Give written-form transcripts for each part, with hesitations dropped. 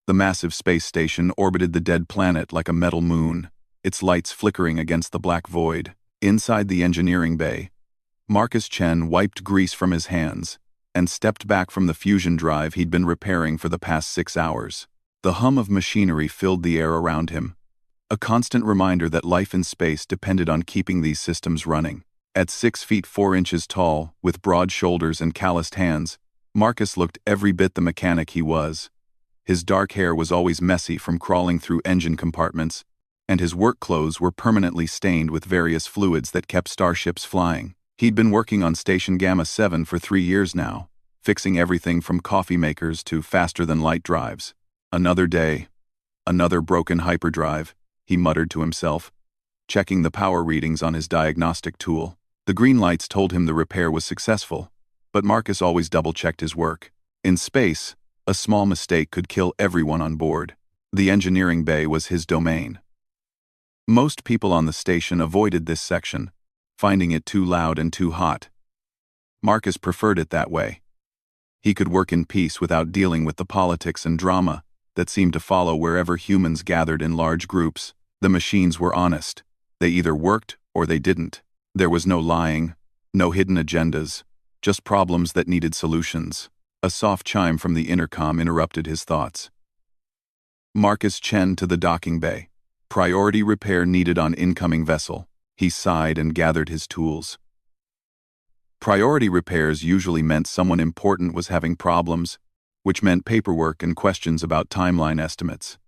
The massive space station orbited the dead planet like a metal moon, its lights flickering against the black void. Inside the engineering bay, Marcus Chen wiped grease from his hands and stepped back from the fusion drive he'd been repairing for the past 6 hours. The hum of machinery filled the air around him, a constant reminder that life in space depended on keeping these systems running. At 6 feet 4 inches tall, with broad shoulders and calloused hands, Marcus looked every bit the mechanic he was. His dark hair was always messy from crawling through engine compartments, and his work clothes were permanently stained with various fluids that kept starships flying. He'd been working on Station Gamma 7 for 3 years now, fixing everything from coffee makers to faster-than-light drives. Another day, another broken hyperdrive, he muttered to himself, checking the power readings on his diagnostic tool. The green lights told him the repair was successful, but Marcus always double-checked his work. In space, a small mistake could kill everyone on board. The engineering bay was his domain. Most people on the station avoided this section, finding it too loud and too hot. Marcus preferred it that way. He could work in peace without dealing with the politics and drama that seemed to follow wherever humans gathered in large groups. The machines were honest. They either worked or they didn't. There was no lying, no hidden agendas, just problems that needed solutions. A soft chime from the intercom interrupted his thoughts. Marcus Chen to the docking bay. Priority repair needed on incoming vessel. He sighed and gathered his tools. Priority repairs usually meant someone important was having problems, which meant paperwork and questions about timeline estimates.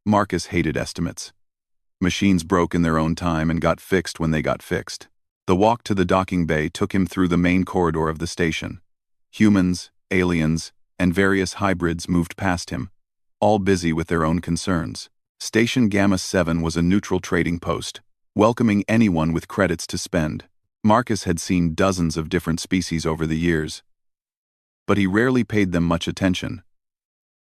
Marcus hated estimates. Machines broke in their own time and got fixed when they got fixed. The walk to the docking bay took him through the main corridor of the station. Humans, aliens, and various hybrids moved past him, all busy with their own concerns. Station Gamma 7 was a neutral trading post, welcoming anyone with credits to spend. Marcus had seen dozens of different species over the years, but he rarely paid them much attention.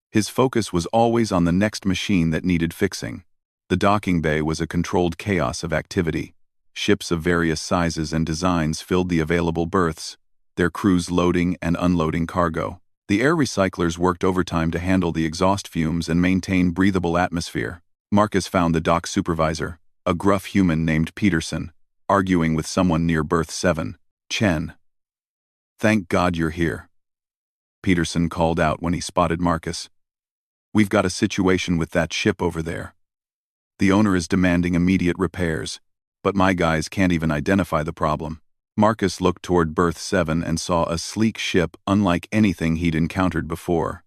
His focus was always on the next machine that needed fixing. The docking bay was a controlled chaos of activity. Ships of various sizes and designs filled the available berths, their crews loading and unloading cargo. The air recyclers worked overtime to handle the exhaust fumes and maintain breathable atmosphere. Marcus found the dock supervisor, a gruff human named Peterson, arguing with someone near berth 7. "Chen. Thank God you're here," Peterson called out when he spotted Marcus. "We've got a situation with that ship over there. The owner is demanding immediate repairs, but my guys can't even identify the problem." Marcus looked toward berth 7 and saw a sleek ship unlike anything he'd encountered before.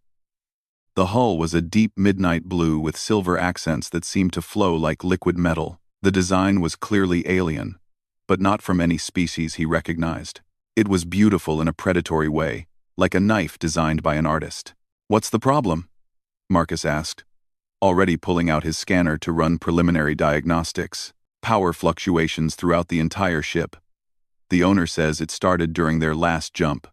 The hull was a deep midnight blue with silver accents that seemed to flow like liquid metal. The design was clearly alien, but not from any species he recognized. It was beautiful in a predatory way, like a knife designed by an artist. "What's the problem?" Marcus asked, already pulling out his scanner to run preliminary diagnostics. "Power fluctuations throughout the entire ship. The owner says it started during their last jump.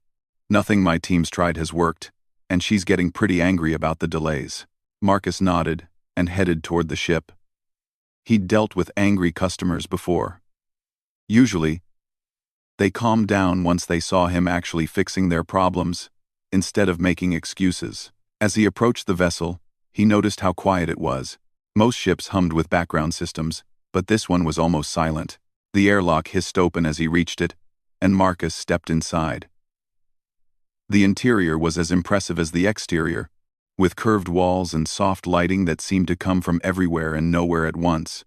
Nothing my team's tried has worked, and she's getting pretty angry about the delays." Marcus nodded and headed toward the ship. He'd dealt with angry customers before. Usually, they calmed down once they saw him actually fixing their problems, instead of making excuses. As he approached the vessel, he noticed how quiet it was. Most ships hummed with background systems, but this one was almost silent. The airlock hissed open as he reached it, and Marcus stepped inside. The interior was as impressive as the exterior, with curved walls and soft lighting that seemed to come from everywhere and nowhere at once.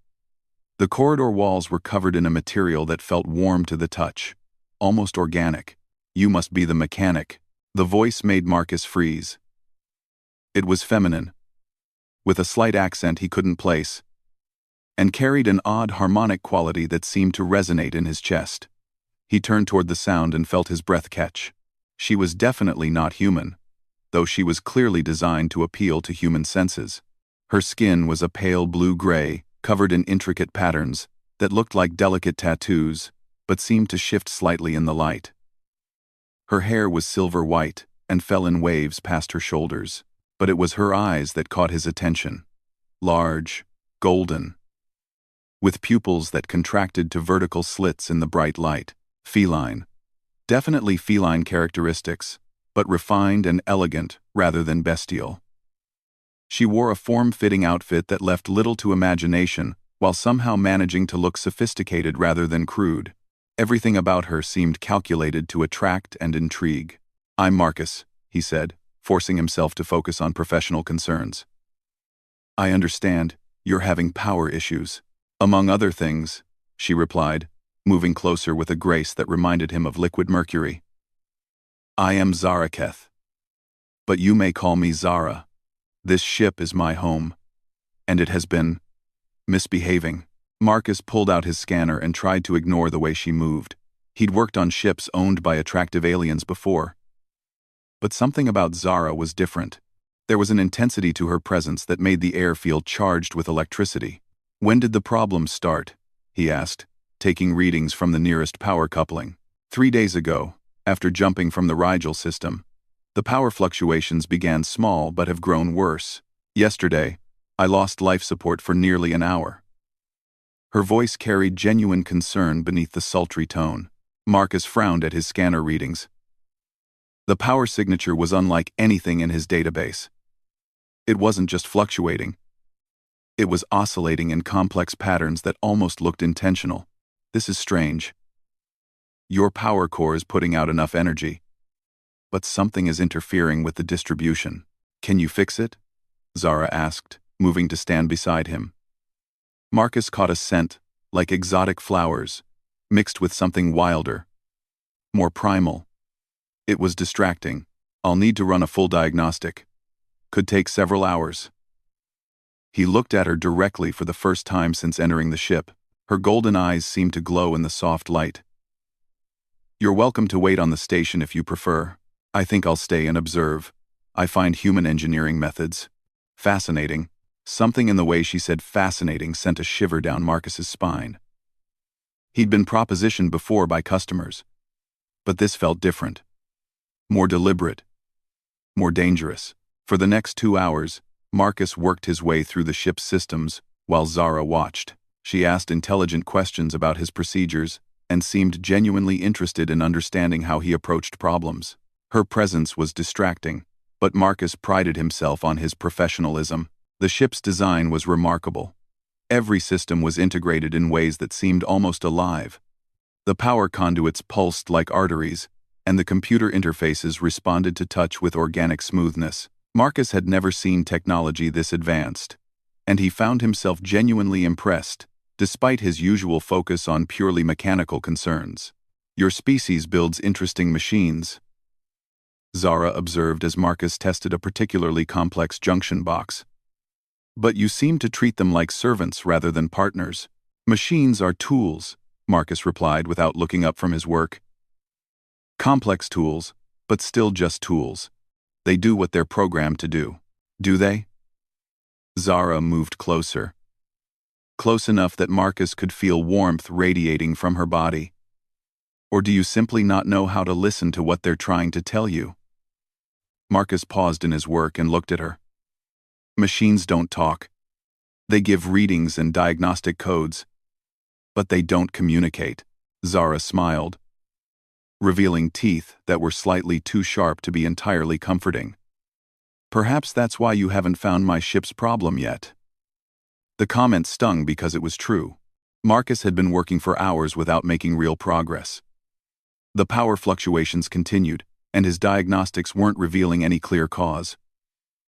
The corridor walls were covered in a material that felt warm to the touch, almost organic. "You must be the mechanic." The voice made Marcus freeze. It was feminine, with a slight accent he couldn't place, and carried an odd harmonic quality that seemed to resonate in his chest. He turned toward the sound and felt his breath catch. She was definitely not human, though she was clearly designed to appeal to human senses. Her skin was a pale blue-gray, covered in intricate patterns that looked like delicate tattoos, but seemed to shift slightly in the light. Her hair was silver white and fell in waves past her shoulders, but it was her eyes that caught his attention. Large, golden, with pupils that contracted to vertical slits in the bright light. Feline. Definitely feline characteristics, but refined and elegant rather than bestial. She wore a form-fitting outfit that left little to imagination, while somehow managing to look sophisticated rather than crude. Everything about her seemed calculated to attract and intrigue. "I'm Marcus," he said, forcing himself to focus on professional concerns. "I understand, you're having power issues." "Among other things," she replied, moving closer with a grace that reminded him of liquid mercury. "I am Zaraketh. But you may call me Zara. This ship is my home. And it has been misbehaving." Marcus pulled out his scanner and tried to ignore the way she moved. He'd worked on ships owned by attractive aliens before. But something about Zara was different. There was an intensity to her presence that made the air feel charged with electricity. "When did the problem start?" he asked, taking readings from the nearest power coupling. 3 days ago, after jumping from the Rigel system. The power fluctuations began small but have grown worse. Yesterday, I lost life support for nearly an hour." Her voice carried genuine concern beneath the sultry tone. Marcus frowned at his scanner readings. The power signature was unlike anything in his database. It wasn't just fluctuating. It was oscillating in complex patterns that almost looked intentional. "This is strange. Your power core is putting out enough energy, but something is interfering with the distribution. Can you fix it?" Zara asked, moving to stand beside him. Marcus caught a scent, like exotic flowers, mixed with something wilder, more primal. It was distracting. "I'll need to run a full diagnostic. Could take several hours." He looked at her directly for the first time since entering the ship. Her golden eyes seemed to glow in the soft light. "You're welcome to wait on the station if you prefer. I think I'll stay and observe. I find human engineering methods fascinating." Something in the way she said fascinating sent a shiver down Marcus's spine. He'd been propositioned before by customers, but this felt different. More deliberate. More dangerous. For the next 2 hours, Marcus worked his way through the ship's systems while Zara watched. She asked intelligent questions about his procedures and seemed genuinely interested in understanding how he approached problems. Her presence was distracting, but Marcus prided himself on his professionalism. The ship's design was remarkable. Every system was integrated in ways that seemed almost alive. The power conduits pulsed like arteries, and the computer interfaces responded to touch with organic smoothness. Marcus had never seen technology this advanced, and he found himself genuinely impressed, despite his usual focus on purely mechanical concerns. "Your species builds interesting machines," Zara observed as Marcus tested a particularly complex junction box. "But you seem to treat them like servants rather than partners." "Machines are tools," Marcus replied without looking up from his work. "Complex tools, but still just tools. They do what they're programmed to do." "Do they?" Zara moved closer. Close enough that Marcus could feel warmth radiating from her body. "Or do you simply not know how to listen to what they're trying to tell you?" Marcus paused in his work and looked at her. "Machines don't talk. They give readings and diagnostic codes. But they don't communicate." Zara smiled, revealing teeth that were slightly too sharp to be entirely comforting. "Perhaps that's why you haven't found my ship's problem yet." The comment stung because it was true. Marcus had been working for hours without making real progress. The power fluctuations continued, and his diagnostics weren't revealing any clear cause.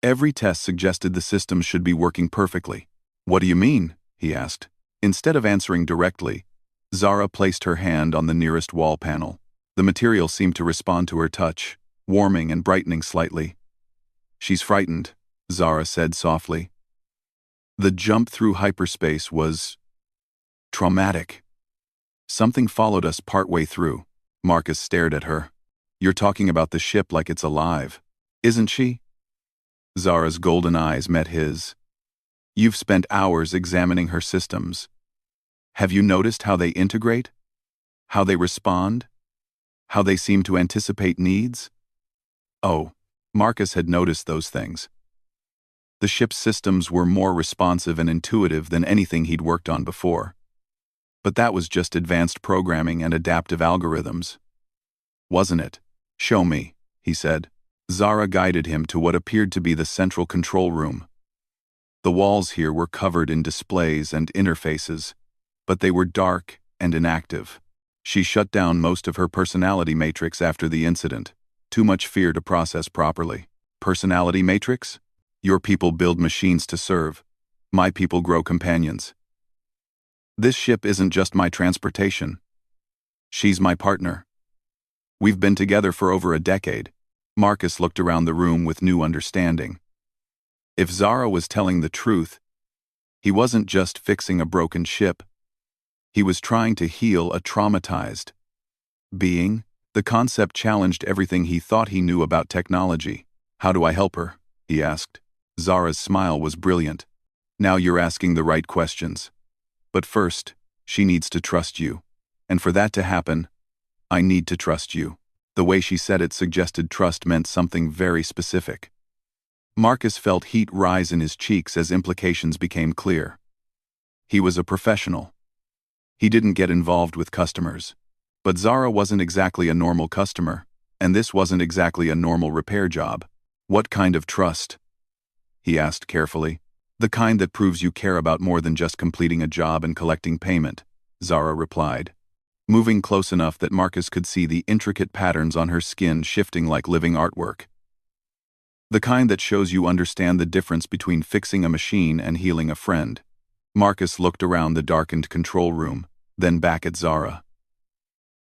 Every test suggested the system should be working perfectly. "What do you mean?" he asked. Instead of answering directly, Zara placed her hand on the nearest wall panel. The material seemed to respond to her touch, warming and brightening slightly. "She's frightened," Zara said softly. "The jump through hyperspace was traumatic. Something followed us partway through." Marcus stared at her. "You're talking about the ship like it's alive, isn't she?" Zara's golden eyes met his. "You've spent hours examining her systems. Have you noticed how they integrate? How they respond? How they seem to anticipate needs?" Oh, Marcus had noticed those things. The ship's systems were more responsive and intuitive than anything he'd worked on before. But that was just advanced programming and adaptive algorithms, wasn't it? "Show me," he said. Zara guided him to what appeared to be the central control room. The walls here were covered in displays and interfaces, but they were dark and inactive. She shut down most of her personality matrix after the incident. Too much fear to process properly. Personality matrix? Your people build machines to serve. My people grow companions. This ship isn't just my transportation. She's my partner. We've been together for over a decade. Marcus looked around the room with new understanding. If Zara was telling the truth, he wasn't just fixing a broken ship. He was trying to heal a traumatized being. The concept challenged everything he thought he knew about technology. How do I help her? He asked. Zara's smile was brilliant. Now you're asking the right questions. But first, she needs to trust you. And for that to happen, I need to trust you. The way she said it suggested trust meant something very specific. Marcus felt heat rise in his cheeks as implications became clear. He was a professional. He didn't get involved with customers. But Zara wasn't exactly a normal customer, and this wasn't exactly a normal repair job. What kind of trust? He asked carefully. The kind that proves you care about more than just completing a job and collecting payment, Zara replied, moving close enough that Marcus could see the intricate patterns on her skin shifting like living artwork. The kind that shows you understand the difference between fixing a machine and healing a friend. Marcus looked around the darkened control room, then back at Zara.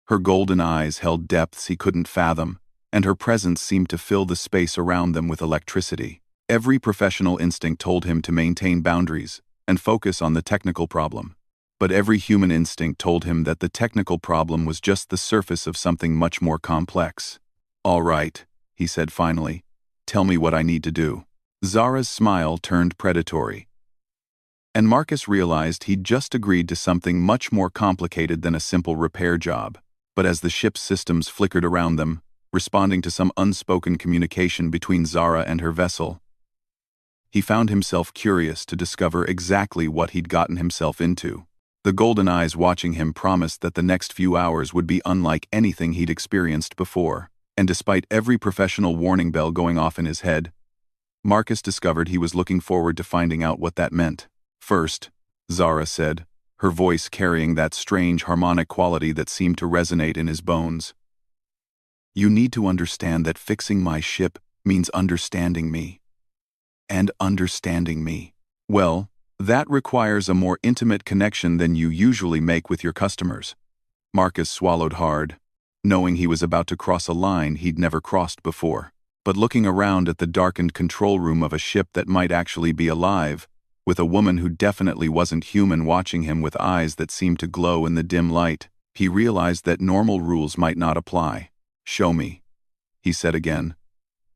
Her golden eyes held depths he couldn't fathom, and her presence seemed to fill the space around them with electricity. Every professional instinct told him to maintain boundaries and focus on the technical problem. But every human instinct told him that the technical problem was just the surface of something much more complex. All right, he said finally. Tell me what I need to do. Zara's smile turned predatory. And Marcus realized he'd just agreed to something much more complicated than a simple repair job. But as the ship's systems flickered around them, responding to some unspoken communication between Zara and her vessel, he found himself curious to discover exactly what he'd gotten himself into. The golden eyes watching him promised that the next few hours would be unlike anything he'd experienced before. And despite every professional warning bell going off in his head, Marcus discovered he was looking forward to finding out what that meant. First, Zara said, her voice carrying that strange harmonic quality that seemed to resonate in his bones. You need to understand that fixing my ship means understanding me. And understanding me. Well, that requires a more intimate connection than you usually make with your customers. Marcus swallowed hard, knowing he was about to cross a line he'd never crossed before. But looking around at the darkened control room of a ship that might actually be alive, with a woman who definitely wasn't human watching him with eyes that seemed to glow in the dim light, he realized that normal rules might not apply. Show me, he said again.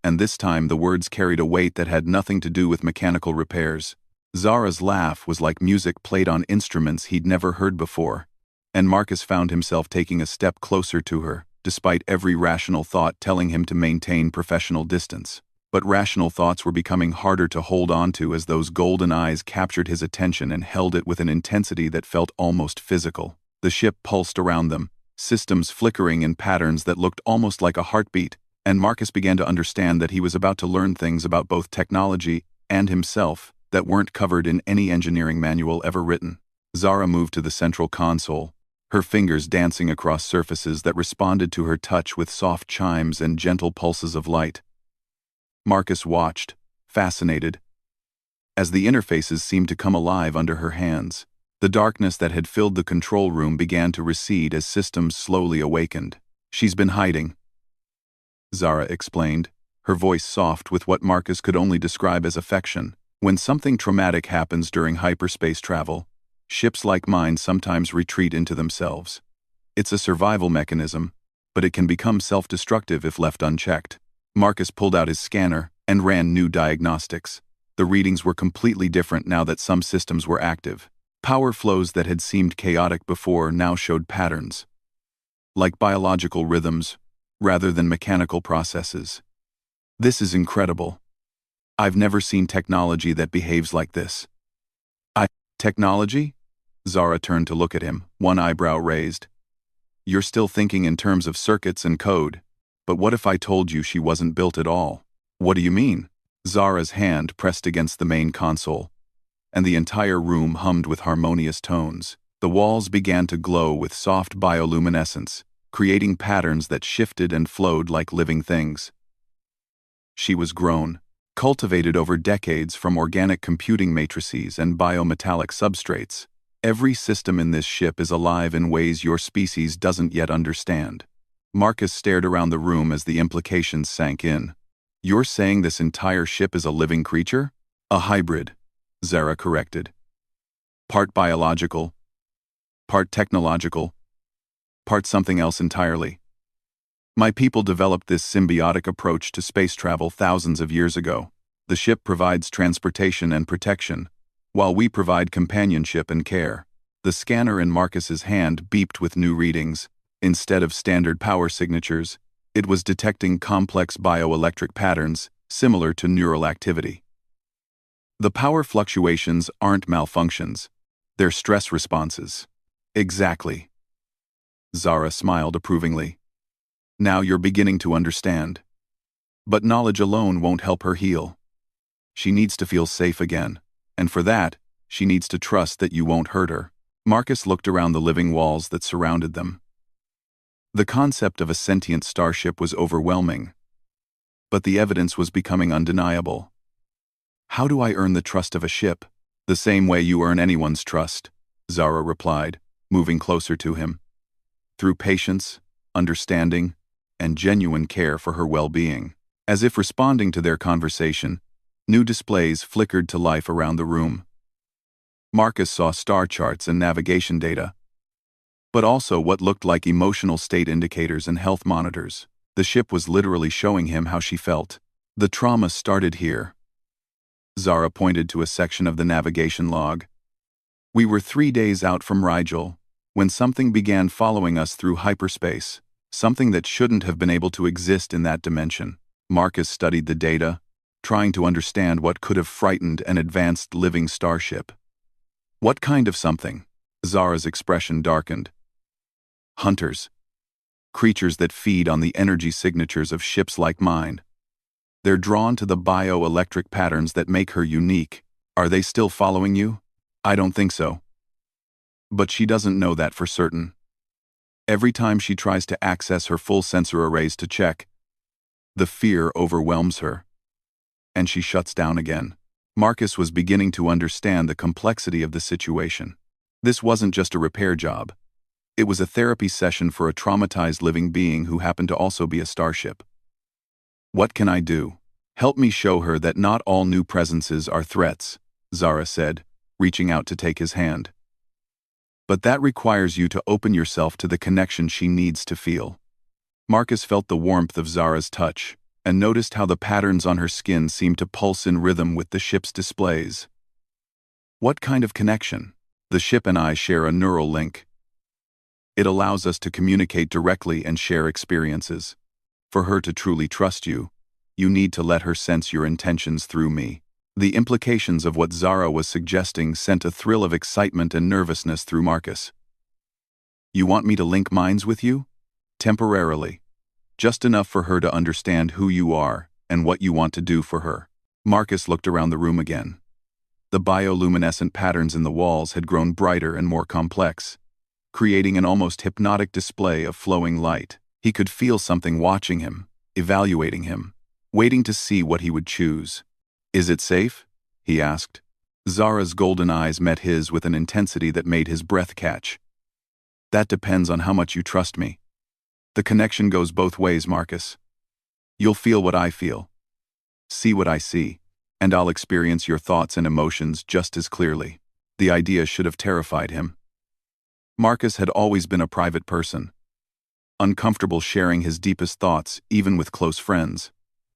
And this time the words carried a weight that had nothing to do with mechanical repairs. Zara's laugh was like music played on instruments he'd never heard before, and Marcus found himself taking a step closer to her, despite every rational thought telling him to maintain professional distance. But rational thoughts were becoming harder to hold on to as those golden eyes captured his attention and held it with an intensity that felt almost physical. The ship pulsed around them, systems flickering in patterns that looked almost like a heartbeat, and Marcus began to understand that he was about to learn things about both technology and himself that weren't covered in any engineering manual ever written. Zara moved to the central console, her fingers dancing across surfaces that responded to her touch with soft chimes and gentle pulses of light. Marcus watched, fascinated, as the interfaces seemed to come alive under her hands. The darkness that had filled the control room began to recede as systems slowly awakened. She's been hiding, Zara explained, her voice soft with what Marcus could only describe as affection. When something traumatic happens during hyperspace travel, ships like mine sometimes retreat into themselves. It's a survival mechanism, but it can become self-destructive if left unchecked. Marcus pulled out his scanner and ran new diagnostics. The readings were completely different now that some systems were active. Power flows that had seemed chaotic before now showed patterns, like biological rhythms, rather than mechanical processes. This is incredible. I've never seen technology that behaves like this. Technology? Zara turned to look at him, one eyebrow raised. You're still thinking in terms of circuits and code. But what if I told you she wasn't built at all? What do you mean? Zara's hand pressed against the main console, and the entire room hummed with harmonious tones. The walls began to glow with soft bioluminescence, creating patterns that shifted and flowed like living things. She was grown, cultivated over decades from organic computing matrices and biometallic substrates. Every system in this ship is alive in ways your species doesn't yet understand. Marcus stared around the room as the implications sank in. You're saying this entire ship is a living creature? A hybrid, Zara corrected. Part biological, part technological, part something else entirely. My people developed this symbiotic approach to space travel thousands of years ago. The ship provides transportation and protection, while we provide companionship and care. The scanner in Marcus's hand beeped with new readings. Instead of standard power signatures, it was detecting complex bioelectric patterns similar to neural activity. The power fluctuations aren't malfunctions, they're stress responses. Exactly. Zara smiled approvingly. Now you're beginning to understand. But knowledge alone won't help her heal. She needs to feel safe again, and for that, she needs to trust that you won't hurt her. Marcus looked around the living walls that surrounded them. The concept of a sentient starship was overwhelming, but the evidence was becoming undeniable. How do I earn the trust of a ship? The same way you earn anyone's trust, Zara replied, moving closer to him. Through patience, understanding, and genuine care for her well-being. As if responding to their conversation, new displays flickered to life around the room. Marcus saw star charts and navigation data, but also what looked like emotional state indicators and health monitors. The ship was literally showing him how she felt. The trauma started here. Zara pointed to a section of the navigation log. We were 3 days out from Rigel, when something began following us through hyperspace, something that shouldn't have been able to exist in that dimension. Marcus studied the data, trying to understand what could have frightened an advanced living starship. What kind of something? Zara's expression darkened. Hunters. Creatures that feed on the energy signatures of ships like mine. They're drawn to the bioelectric patterns that make her unique. Are they still following you? I don't think so. But she doesn't know that for certain. Every time she tries to access her full sensor arrays to check, the fear overwhelms her, and she shuts down again. Marcus was beginning to understand the complexity of the situation. This wasn't just a repair job. It was a therapy session for a traumatized living being who happened to also be a starship. What can I do? Help me show her that not all new presences are threats, Zara said, reaching out to take his hand. But that requires you to open yourself to the connection she needs to feel. Marcus felt the warmth of Zara's touch, and noticed how the patterns on her skin seemed to pulse in rhythm with the ship's displays. What kind of connection? The ship and I share a neural link. It allows us to communicate directly and share experiences. For her to truly trust you, you need to let her sense your intentions through me. The implications of what Zara was suggesting sent a thrill of excitement and nervousness through Marcus. You want me to link minds with you? Temporarily. Just enough for her to understand who you are and what you want to do for her. Marcus looked around the room again. The bioluminescent patterns in the walls had grown brighter and more complex, creating an almost hypnotic display of flowing light. He could feel something watching him, evaluating him, waiting to see what he would choose. Is it safe? He asked. Zara's golden eyes met his with an intensity that made his breath catch. That depends on how much you trust me. The connection goes both ways, Marcus. You'll feel what I feel, see what I see, and I'll experience your thoughts and emotions just as clearly. The idea should have terrified him. Marcus had always been a private person, uncomfortable sharing his deepest thoughts even with close friends.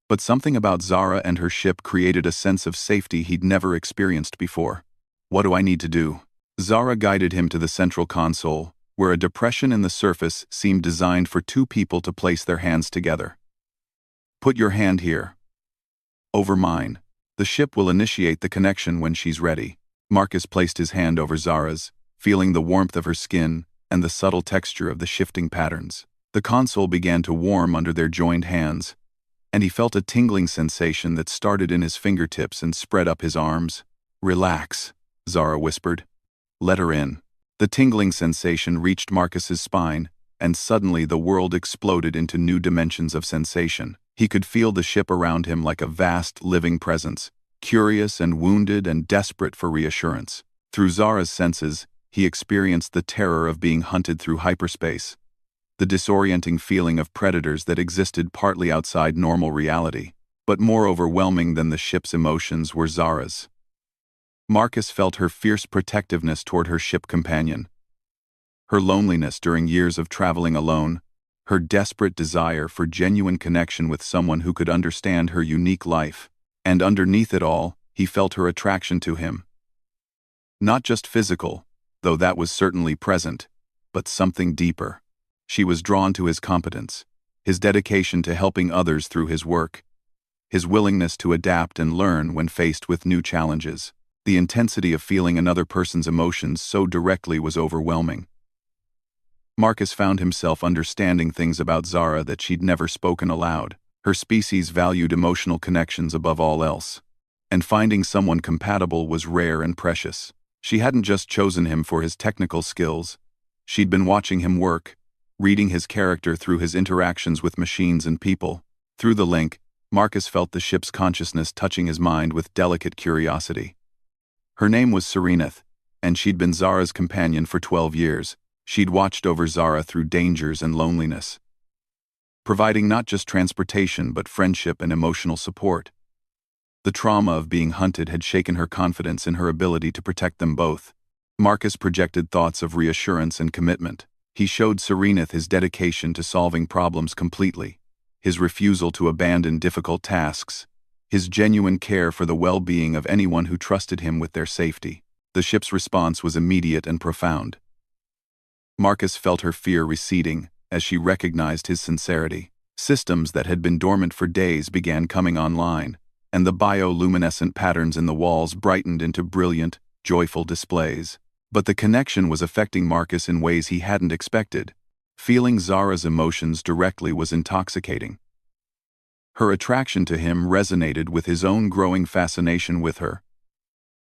But something about Zara and her ship created a sense of safety he'd never experienced before. What do I need to do? Zara guided him to the central console, where a depression in the surface seemed designed for two people to place their hands together. Put your hand here. Over mine. The ship will initiate the connection when she's ready. Marcus placed his hand over Zara's, feeling the warmth of her skin and the subtle texture of the shifting patterns. The console began to warm under their joined hands, and he felt a tingling sensation that started in his fingertips and spread up his arms. Relax, Zara whispered. "Let her in." The tingling sensation reached Marcus's spine, and suddenly the world exploded into new dimensions of sensation. He could feel the ship around him like a vast, living presence, curious and wounded and desperate for reassurance. Through Zara's senses, he experienced the terror of being hunted through hyperspace, the disorienting feeling of predators that existed partly outside normal reality. But more overwhelming than the ship's emotions were Zara's. Marcus felt her fierce protectiveness toward her ship companion, her loneliness during years of traveling alone, her desperate desire for genuine connection with someone who could understand her unique life, and underneath it all, he felt her attraction to him. Not just physical, though that was certainly present, but something deeper. She was drawn to his competence, his dedication to helping others through his work, his willingness to adapt and learn when faced with new challenges. The intensity of feeling another person's emotions so directly was overwhelming. Marcus found himself understanding things about Zara that she'd never spoken aloud. Her species valued emotional connections above all else, and finding someone compatible was rare and precious. She hadn't just chosen him for his technical skills. She'd been watching him work, reading his character through his interactions with machines and people. Through the link, Marcus felt the ship's consciousness touching his mind with delicate curiosity. Her name was Serenith, and she'd been Zara's companion for 12 years. She'd watched over Zara through dangers and loneliness, providing not just transportation but friendship and emotional support. The trauma of being hunted had shaken her confidence in her ability to protect them both. Marcus projected thoughts of reassurance and commitment. He showed Serenith his dedication to solving problems completely, his refusal to abandon difficult tasks, his genuine care for the well-being of anyone who trusted him with their safety. The ship's response was immediate and profound. Marcus felt her fear receding as she recognized his sincerity. Systems that had been dormant for days began coming online, and the bioluminescent patterns in the walls brightened into brilliant, joyful displays. But the connection was affecting Marcus in ways he hadn't expected. Feeling Zara's emotions directly was intoxicating. Her attraction to him resonated with his own growing fascination with her,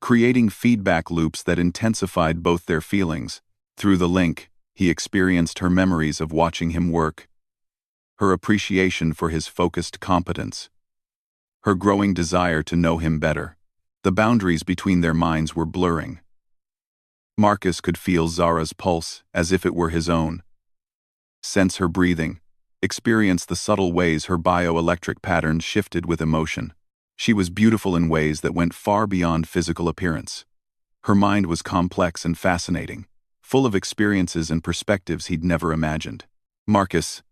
creating feedback loops that intensified both their feelings. Through the link, he experienced her memories of watching him work, her appreciation for his focused competence, her growing desire to know him better. The boundaries between their minds were blurring. Marcus could feel Zara's pulse as if it were his own, sense her breathing, experience the subtle ways her bioelectric patterns shifted with emotion. She was beautiful in ways that went far beyond physical appearance. Her mind was complex and fascinating, full of experiences and perspectives he'd never imagined. "Marcus."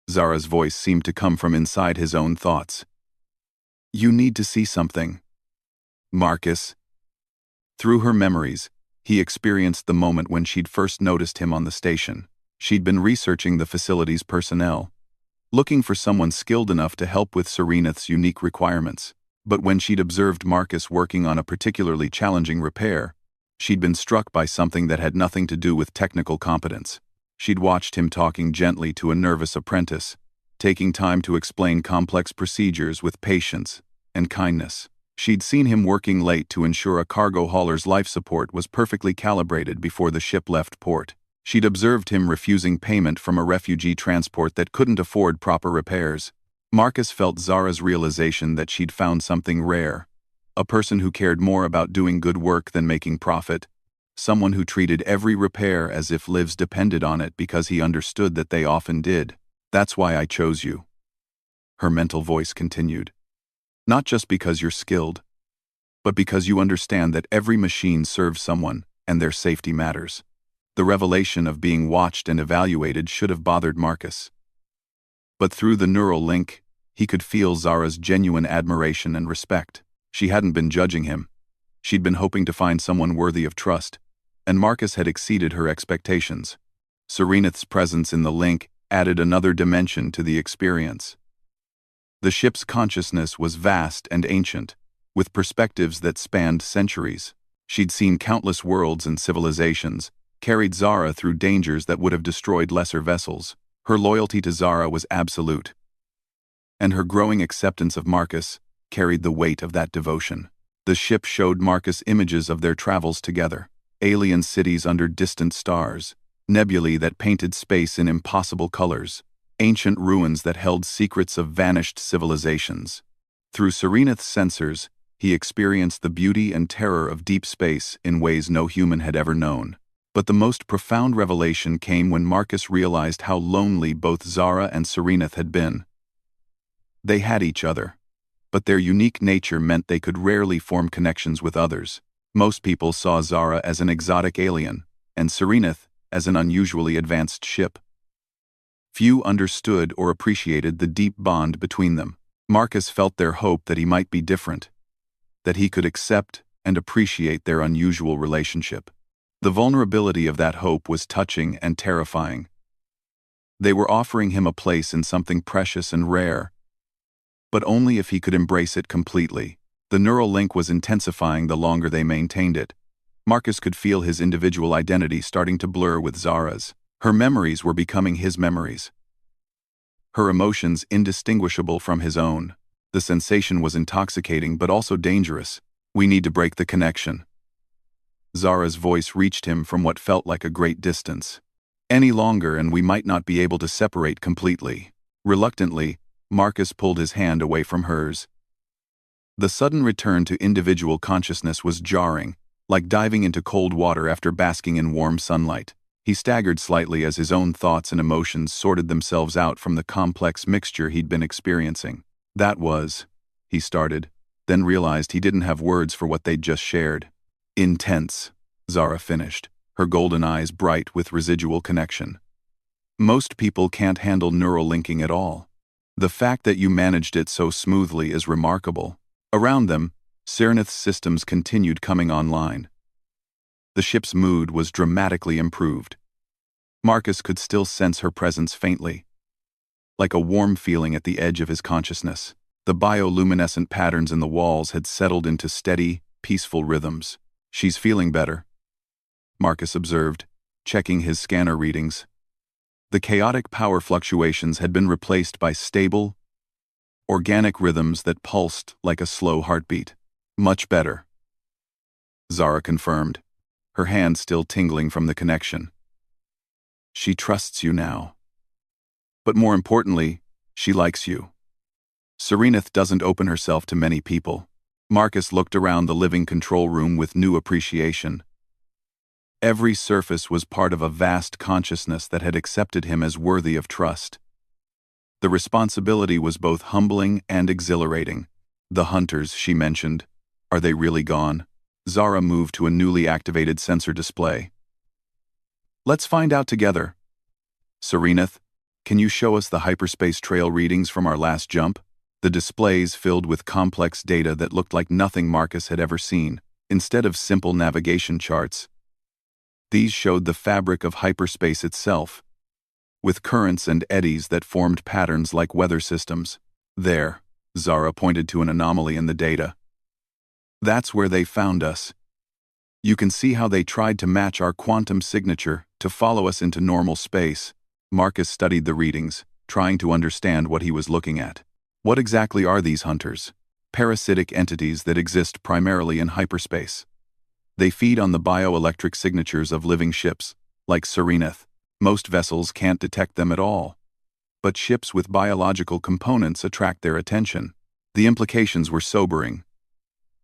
Zara's voice seemed to come from inside his own thoughts. "You need to see something." "Marcus." Through her memories, he experienced the moment when she'd first noticed him on the station. She'd been researching the facility's personnel, looking for someone skilled enough to help with Serenith's unique requirements. But when she'd observed Marcus working on a particularly challenging repair, she'd been struck by something that had nothing to do with technical competence. She'd watched him talking gently to a nervous apprentice, taking time to explain complex procedures with patience and kindness. She'd seen him working late to ensure a cargo hauler's life support was perfectly calibrated before the ship left port. She'd observed him refusing payment from a refugee transport that couldn't afford proper repairs. Marcus felt Zara's realization that she'd found something rare, a person who cared more about doing good work than making profit, someone who treated every repair as if lives depended on it because he understood that they often did. "That's why I chose you," her mental voice continued. "Not just because you're skilled, but because you understand that every machine serves someone, and their safety matters." The revelation of being watched and evaluated should have bothered Marcus. But through the neural link, he could feel Zara's genuine admiration and respect. She hadn't been judging him. She'd been hoping to find someone worthy of trust, and Marcus had exceeded her expectations. Serenith's presence in the link added another dimension to the experience. The ship's consciousness was vast and ancient, with perspectives that spanned centuries. She'd seen countless worlds and civilizations, carried Zara through dangers that would have destroyed lesser vessels. Her loyalty to Zara was absolute, and her growing acceptance of Marcus carried the weight of that devotion. The ship showed Marcus images of their travels together, alien cities under distant stars, nebulae that painted space in impossible colors, ancient ruins that held secrets of vanished civilizations. Through Serenith's sensors, he experienced the beauty and terror of deep space in ways no human had ever known. But the most profound revelation came when Marcus realized how lonely both Zara and Serenith had been. They had each other, but their unique nature meant they could rarely form connections with others. Most people saw Zara as an exotic alien, and Serenith as an unusually advanced ship. Few understood or appreciated the deep bond between them. Marcus felt their hope that he might be different, that he could accept and appreciate their unusual relationship. The vulnerability of that hope was touching and terrifying. They were offering him a place in something precious and rare, but only if he could embrace it completely. The neural link was intensifying the longer they maintained it. Marcus could feel his individual identity starting to blur with Zara's. Her memories were becoming his memories, her emotions indistinguishable from his own. The sensation was intoxicating but also dangerous. "We need to break the connection." Zara's voice reached him from what felt like a great distance. "Any longer and we might not be able to separate completely." Reluctantly, Marcus pulled his hand away from hers. The sudden return to individual consciousness was jarring, like diving into cold water after basking in warm sunlight. He staggered slightly as his own thoughts and emotions sorted themselves out from the complex mixture he'd been experiencing. "That was," he started, then realized he didn't have words for what they'd just shared. "Intense," Zara finished, her golden eyes bright with residual connection. "Most people can't handle neural linking at all. The fact that you managed it so smoothly is remarkable." Around them, Serenith's systems continued coming online. The ship's mood was dramatically improved. Marcus could still sense her presence faintly, like a warm feeling at the edge of his consciousness. The bioluminescent patterns in the walls had settled into steady, peaceful rhythms. "She's feeling better," Marcus observed, checking his scanner readings. The chaotic power fluctuations had been replaced by stable, organic rhythms that pulsed like a slow heartbeat. "Much better," Zara confirmed, her hand still tingling from the connection. "She trusts you now. But more importantly, she likes you." Serenith doesn't open herself to many people. Marcus looked around the living control room with new appreciation. Every surface was part of a vast consciousness that had accepted him as worthy of trust. The responsibility was both humbling and exhilarating. "The hunters," she mentioned. "Are they really gone?" Zara moved to a newly activated sensor display. "Let's find out together." "Serenith, can you show us the hyperspace trail readings from our last jump?" The displays filled with complex data that looked like nothing Marcus had ever seen. Instead of simple navigation charts, these showed the fabric of hyperspace itself, with currents and eddies that formed patterns like weather systems. "There," Zara pointed to an anomaly in the data. "That's where they found us. You can see how they tried to match our quantum signature to follow us into normal space." Marcus studied the readings, trying to understand what he was looking at. "What exactly are these hunters?" "Parasitic entities that exist primarily in hyperspace. They feed on the bioelectric signatures of living ships, like Serenith. Most vessels can't detect them at all. But ships with biological components attract their attention." The implications were sobering.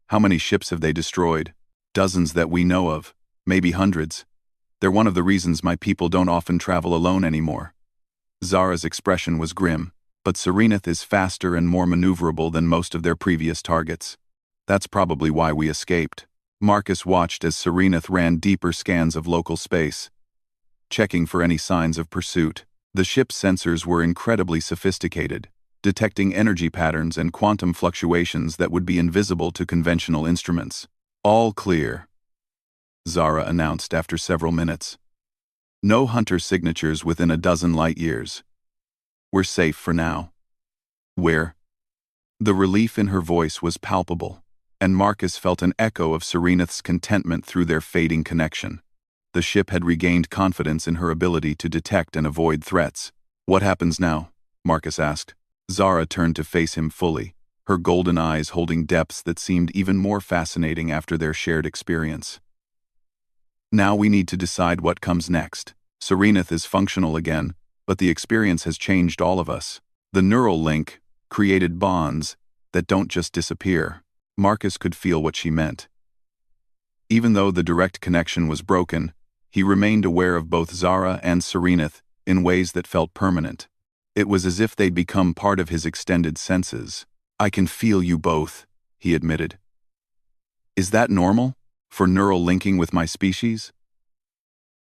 "How many ships have they destroyed?" "Dozens that we know of, maybe hundreds. They're one of the reasons my people don't often travel alone anymore." Zara's expression was grim. "But Serenith is faster and more maneuverable than most of their previous targets. That's probably why we escaped." Marcus watched as Serenith ran deeper scans of local space, checking for any signs of pursuit. The ship's sensors were incredibly sophisticated, detecting energy patterns and quantum fluctuations that would be invisible to conventional instruments. "All clear," Zara announced after several minutes. "No hunter signatures within a dozen light years. We're safe for now." "Where?" The relief in her voice was palpable, and Marcus felt an echo of Serenith's contentment through their fading connection. The ship had regained confidence in her ability to detect and avoid threats. "What happens now?" Marcus asked. Zara turned to face him fully. her golden eyes holding depths that seemed even more fascinating after their shared experience. Now we need to decide what comes next. Serenith is functional again, but the experience has changed all of us. The neural link created bonds that don't just disappear. Marcus could feel what she meant. Even though the direct connection was broken, he remained aware of both Zara and Serenith in ways that felt permanent. It was as if they'd become part of his extended senses. "I can feel you both," he admitted. "Is that normal for neural linking with my species?"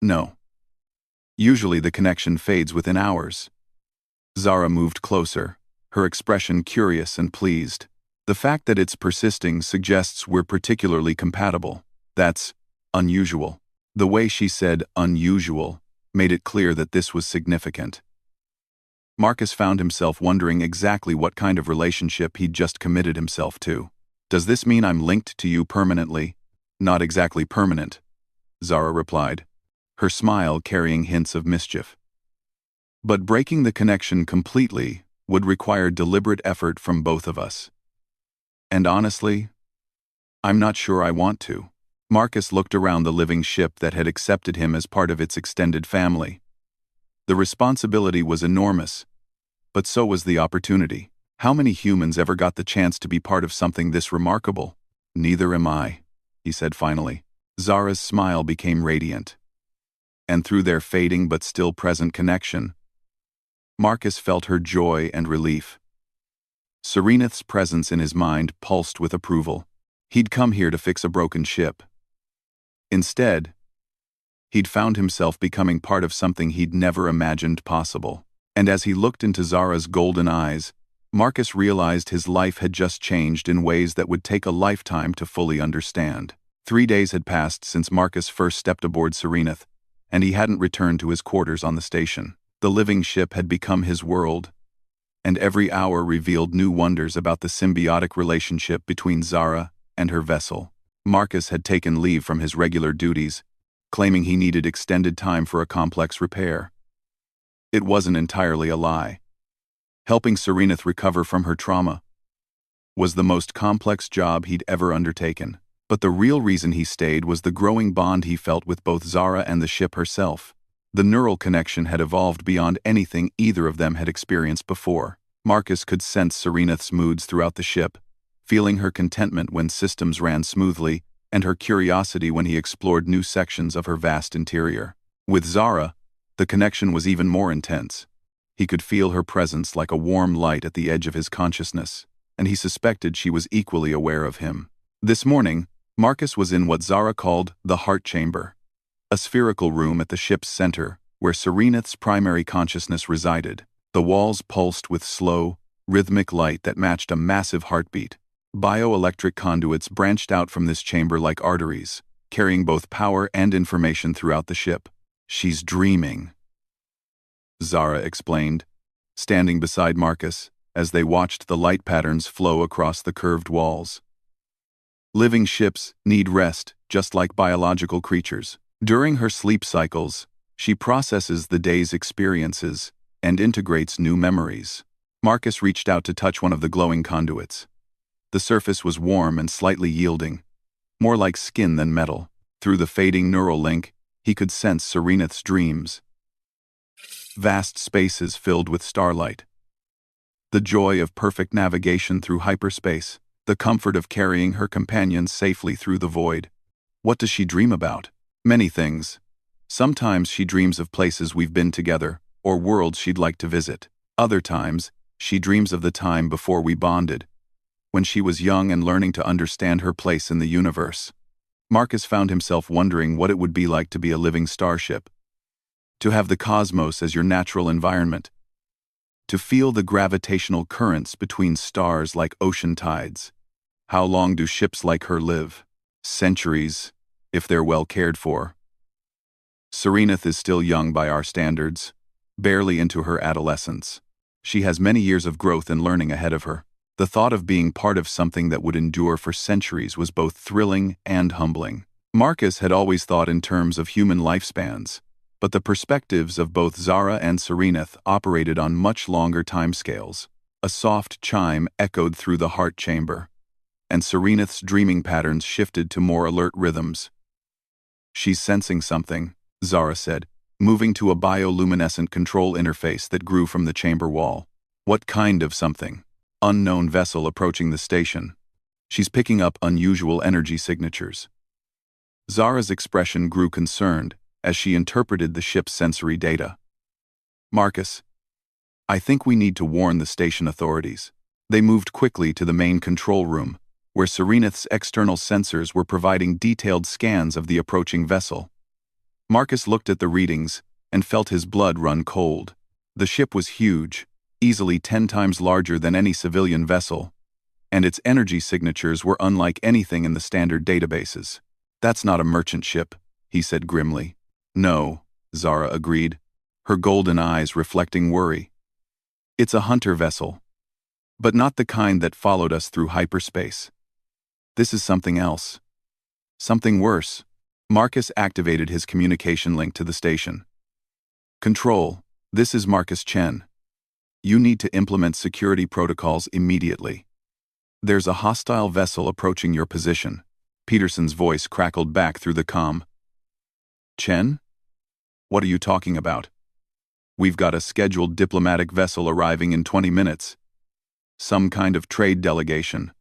"No. Usually the connection fades within hours." Zara moved closer, her expression curious and pleased. "The fact that it's persisting suggests we're particularly compatible. That's unusual." The way she said unusual made it clear that this was significant. Marcus found himself wondering exactly what kind of relationship he'd just committed himself to. "Does this mean I'm linked to you permanently?" "Not exactly permanent," Zara replied, her smile carrying hints of mischief. "But breaking the connection completely would require deliberate effort from both of us. And honestly, I'm not sure I want to." Marcus looked around the living ship that had accepted him as part of its extended family. The responsibility was enormous, but so was the opportunity. How many humans ever got the chance to be part of something this remarkable? "Neither am I," he said finally. Zara's smile became radiant. And through their fading but still present connection, Marcus felt her joy and relief. Serenith's presence in his mind pulsed with approval. He'd come here to fix a broken ship. Instead, he'd found himself becoming part of something he'd never imagined possible. And as he looked into Zara's golden eyes, Marcus realized his life had just changed in ways that would take a lifetime to fully understand. 3 days had passed since Marcus first stepped aboard Serenith, and he hadn't returned to his quarters on the station. The living ship had become his world, and every hour revealed new wonders about the symbiotic relationship between Zara and her vessel. Marcus had taken leave from his regular duties, claiming he needed extended time for a complex repair. It wasn't entirely a lie. Helping Serenith recover from her trauma was the most complex job he'd ever undertaken. But the real reason he stayed was the growing bond he felt with both Zara and the ship herself. The neural connection had evolved beyond anything either of them had experienced before. Marcus could sense Serenith's moods throughout the ship, feeling her contentment when systems ran smoothly, and her curiosity when he explored new sections of her vast interior. With Zara, the connection was even more intense. He could feel her presence like a warm light at the edge of his consciousness, and he suspected she was equally aware of him. This morning, Marcus was in what Zara called the heart chamber, a spherical room at the ship's center where Serenith's primary consciousness resided. The walls pulsed with slow, rhythmic light that matched a massive heartbeat. Bioelectric conduits branched out from this chamber like arteries, carrying both power and information throughout the ship. "She's dreaming," Zara explained, standing beside Marcus as they watched the light patterns flow across the curved walls. Living ships need rest, just like biological creatures. During her sleep cycles, she processes the day's experiences and integrates new memories. Marcus reached out to touch one of the glowing conduits. The surface was warm and slightly yielding, more like skin than metal. Through the fading neural link, he could sense Serenith's dreams. Vast spaces filled with starlight. The joy of perfect navigation through hyperspace. The comfort of carrying her companions safely through the void. What does she dream about? Many things. Sometimes she dreams of places we've been together, or worlds she'd like to visit. Other times, she dreams of the time before we bonded, when she was young and learning to understand her place in the universe. Marcus found himself wondering what it would be like to be a living starship. To have the cosmos as your natural environment. To feel the gravitational currents between stars like ocean tides. How long do ships like her live? Centuries, if they're well cared for. Serenith is still young by our standards, barely into her adolescence. She has many years of growth and learning ahead of her. The thought of being part of something that would endure for centuries was both thrilling and humbling. Marcus had always thought in terms of human lifespans, but the perspectives of both Zara and Serenith operated on much longer timescales. A soft chime echoed through the heart chamber, and Serenith's dreaming patterns shifted to more alert rhythms. "She's sensing something," Zara said, moving to a bioluminescent control interface that grew from the chamber wall. "What kind of something?" "Unknown vessel approaching the station. She's picking up unusual energy signatures." Zara's expression grew concerned as she interpreted the ship's sensory data. "Marcus, I think we need to warn the station authorities." They moved quickly to the main control room, where Serenith's external sensors were providing detailed scans of the approaching vessel. Marcus looked at the readings and felt his blood run cold. The ship was huge, easily 10 times larger than any civilian vessel, and its energy signatures were unlike anything in the standard databases. "That's not a merchant ship," he said grimly. "No," Zara agreed, her golden eyes reflecting worry. "It's a hunter vessel, but not the kind that followed us through hyperspace. This is something else. Something worse." Marcus activated his communication link to the station. "Control, this is Marcus Chen. You need to implement security protocols immediately. There's a hostile vessel approaching your position." Peterson's voice crackled back through the comm. "Chen? What are you talking about?" "We've got a scheduled diplomatic vessel arriving in 20 minutes. Some kind of trade delegation."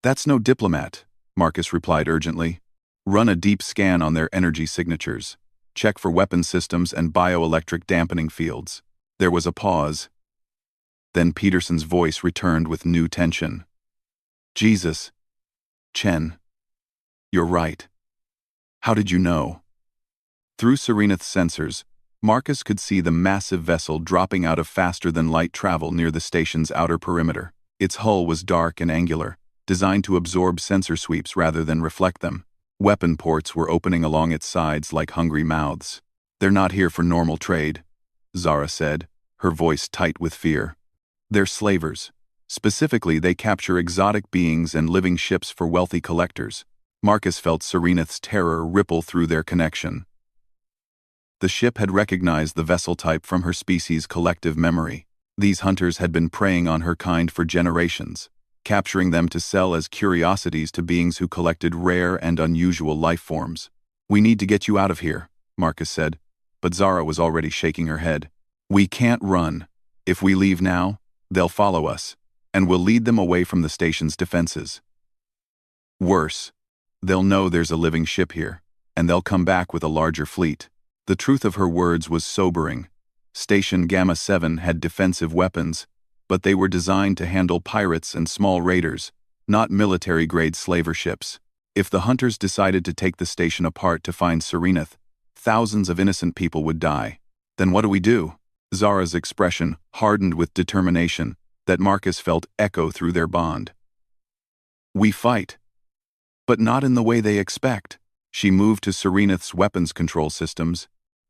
"That's no diplomat," Marcus replied urgently. "Run a deep scan on their energy signatures. Check for weapon systems and bioelectric dampening fields." There was a pause. Then Peterson's voice returned with new tension. "Jesus. Chen. You're right. How did you know?" Through Serenith's sensors, Marcus could see the massive vessel dropping out of faster-than-light travel near the station's outer perimeter. Its hull was dark and angular, designed to absorb sensor sweeps rather than reflect them. Weapon ports were opening along its sides like hungry mouths. "They're not here for normal trade," Zara said, her voice tight with fear. "They're slavers. Specifically, they capture exotic beings and living ships for wealthy collectors." Marcus felt Serenith's terror ripple through their connection. The ship had recognized the vessel type from her species' collective memory. These hunters had been preying on her kind for generations, capturing them to sell as curiosities to beings who collected rare and unusual life forms. "We need to get you out of here," Marcus said, but Zara was already shaking her head. "We can't run. If we leave now, they'll follow us, and we'll lead them away from the station's defenses. Worse, they'll know there's a living ship here, and they'll come back with a larger fleet." The truth of her words was sobering. Station Gamma 7 had defensive weapons, but they were designed to handle pirates and small raiders, not military-grade slaver ships. If the hunters decided to take the station apart to find Serenith, thousands of innocent people would die. "Then what do we do?" Zara's expression hardened with determination that Marcus felt echo through their bond. "We fight. But not in the way they expect." She moved to Serenith's weapons control systems,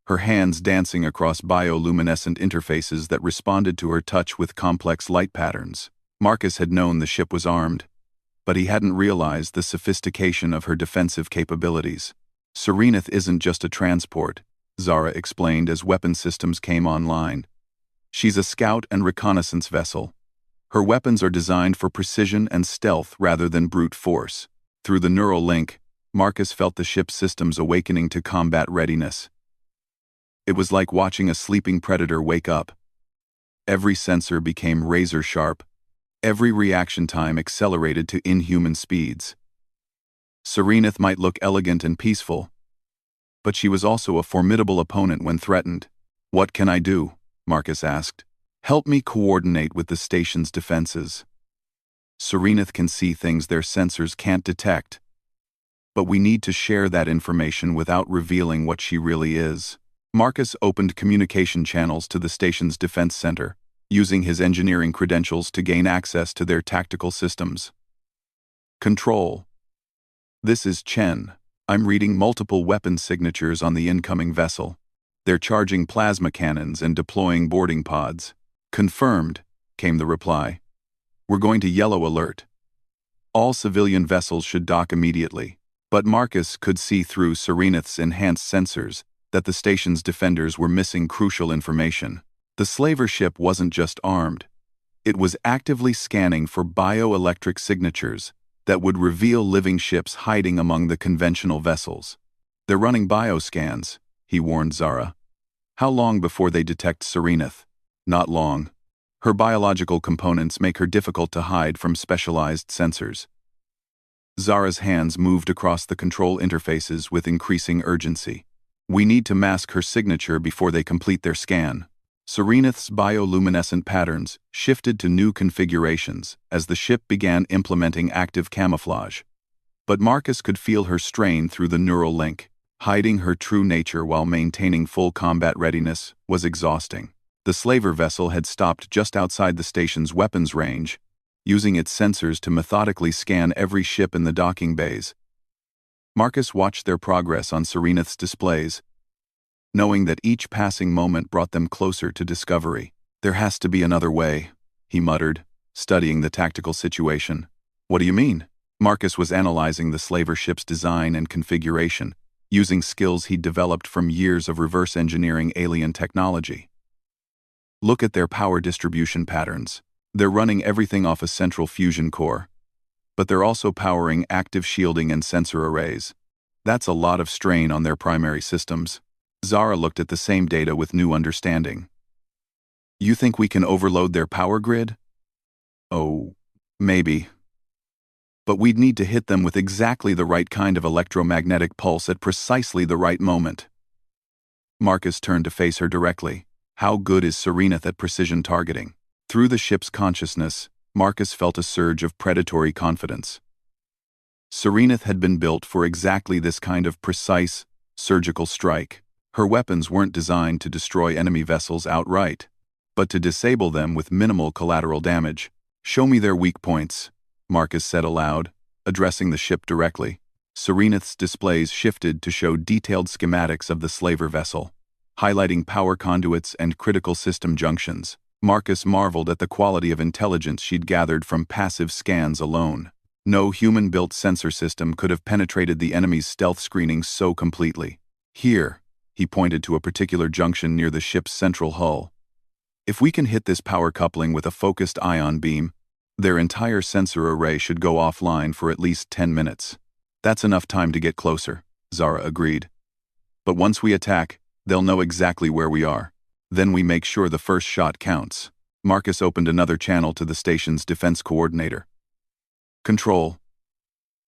her hands dancing across bioluminescent interfaces that responded to her touch with complex light patterns. Marcus had known the ship was armed, but he hadn't realized the sophistication of her defensive capabilities. "Serenith isn't just a transport," Zara explained as weapon systems came online. "She's a scout and reconnaissance vessel. Her weapons are designed for precision and stealth rather than brute force." Through the neural link, Marcus felt the ship's systems awakening to combat readiness. It was like watching a sleeping predator wake up. Every sensor became razor-sharp, every reaction time accelerated to inhuman speeds. Serenith might look elegant and peaceful, but she was also a formidable opponent when threatened. "What can I do?" Marcus asked. "Help me coordinate with the station's defenses. Serenith can see things their sensors can't detect, but we need to share that information without revealing what she really is." Marcus opened communication channels to the station's defense center, using his engineering credentials to gain access to their tactical systems. "Control. This is Chen. I'm reading multiple weapon signatures on the incoming vessel. They're charging plasma cannons and deploying boarding pods." "Confirmed," came the reply. "We're going to yellow alert. All civilian vessels should dock immediately." But Marcus could see through Serenith's enhanced sensors that the station's defenders were missing crucial information. The slaver ship wasn't just armed. It was actively scanning for bioelectric signatures that would reveal living ships hiding among the conventional vessels. "They're running bioscans," he warned Zara. "How long before they detect Serenith?" "Not long. Her biological components make her difficult to hide from specialized sensors." Zara's hands moved across the control interfaces with increasing urgency. "We need to mask her signature before they complete their scan." Serenith's bioluminescent patterns shifted to new configurations as the ship began implementing active camouflage. But Marcus could feel her strain through the neural link. Hiding her true nature while maintaining full combat readiness was exhausting. The slaver vessel had stopped just outside the station's weapons range, using its sensors to methodically scan every ship in the docking bays. Marcus watched their progress on Serenith's displays, knowing that each passing moment brought them closer to discovery. "There has to be another way," he muttered, studying the tactical situation. "What do you mean?" Marcus was analyzing the slaver ship's design and configuration, using skills he'd developed from years of reverse engineering alien technology. "Look at their power distribution patterns. They're running everything off a central fusion core, but they're also powering active shielding and sensor arrays. That's a lot of strain on their primary systems." Zara looked at the same data with new understanding. "You think we can overload their power grid?" "Oh, maybe. But we'd need to hit them with exactly the right kind of electromagnetic pulse at precisely the right moment." Marcus turned to face her directly. "How good is Serenith at precision targeting?" Through the ship's consciousness, Marcus felt a surge of predatory confidence. Serenith had been built for exactly this kind of precise, surgical strike. Her weapons weren't designed to destroy enemy vessels outright, but to disable them with minimal collateral damage. "Show me their weak points," Marcus said aloud, addressing the ship directly. Serenith's displays shifted to show detailed schematics of the slaver vessel, highlighting power conduits and critical system junctions. Marcus marveled at the quality of intelligence she'd gathered from passive scans alone. No human-built sensor system could have penetrated the enemy's stealth screening so completely. "Here," he pointed to a particular junction near the ship's central hull. "If we can hit this power coupling with a focused ion beam, their entire sensor array should go offline for at least 10 minutes. "That's enough time to get closer," Zara agreed. "But once we attack, they'll know exactly where we are. Then we make sure the first shot counts." Marcus opened another channel to the station's defense coordinator. "Control,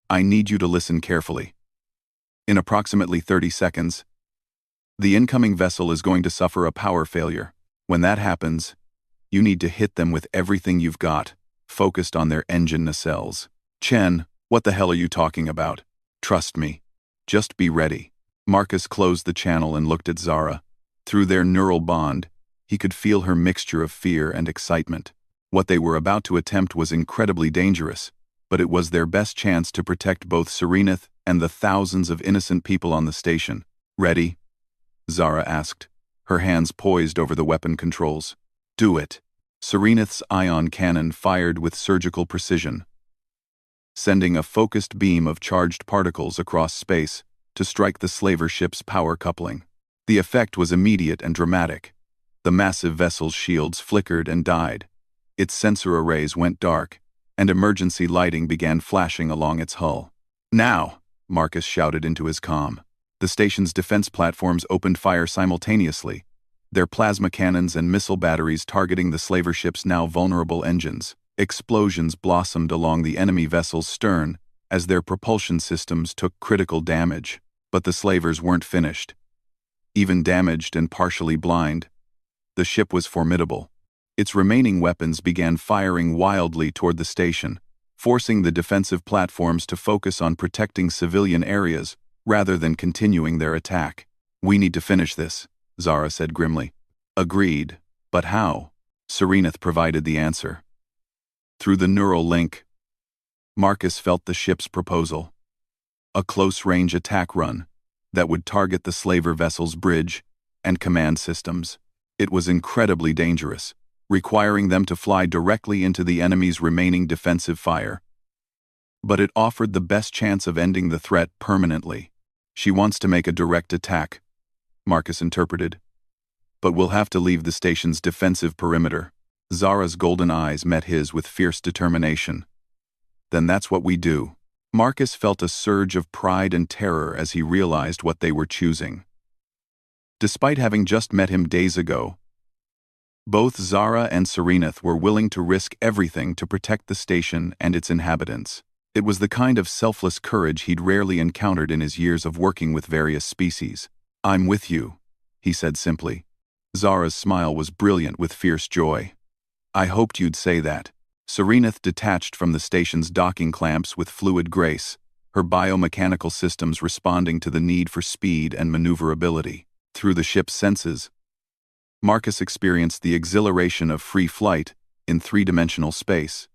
I need you to listen carefully. In approximately 30 seconds, the incoming vessel is going to suffer a power failure. When that happens, you need to hit them with everything you've got, focused on their engine nacelles." "Chen, what the hell are you talking about?" "Trust me. Just be ready." Marcus closed the channel and looked at Zara. Through their neural bond, he could feel her mixture of fear and excitement. What they were about to attempt was incredibly dangerous, but it was their best chance to protect both Serenith and the thousands of innocent people on the station. "Ready?" Zara asked, her hands poised over the weapon controls. "Do it." Serenith's ion cannon fired with surgical precision, sending a focused beam of charged particles across space to strike the slaver ship's power coupling. The effect was immediate and dramatic. The massive vessel's shields flickered and died. Its sensor arrays went dark, and emergency lighting began flashing along its hull. "Now!" Marcus shouted into his comm. The station's defense platforms opened fire simultaneously, their plasma cannons and missile batteries targeting the slaver ship's now vulnerable engines. Explosions blossomed along the enemy vessel's stern as their propulsion systems took critical damage. But the slavers weren't finished. Even damaged and partially blind, the ship was formidable. Its remaining weapons began firing wildly toward the station, forcing the defensive platforms to focus on protecting civilian areas rather than continuing their attack. "We need to finish this," Zara said grimly. "Agreed. But how?" Serenith provided the answer. Through the neural link, Marcus felt the ship's proposal. A close-range attack run that would target the slaver vessel's bridge and command systems. It was incredibly dangerous, requiring them to fly directly into the enemy's remaining defensive fire. But it offered the best chance of ending the threat permanently. "She wants to make a direct attack," Marcus interpreted. "But we'll have to leave the station's defensive perimeter." Zara's golden eyes met his with fierce determination. Then that's what we do. Marcus felt a surge of pride and terror as he realized what they were choosing. Despite having just met him days ago, both Zara and Serenith were willing to risk everything to protect the station and its inhabitants. It was the kind of selfless courage he'd rarely encountered in his years of working with various species. "I'm with you," he said simply. Zara's smile was brilliant with fierce joy. "I hoped you'd say that." Serenith detached from the station's docking clamps with fluid grace, her biomechanical systems responding to the need for speed and maneuverability. Through the ship's senses, Marcus experienced the exhilaration of free flight in three-dimensional space,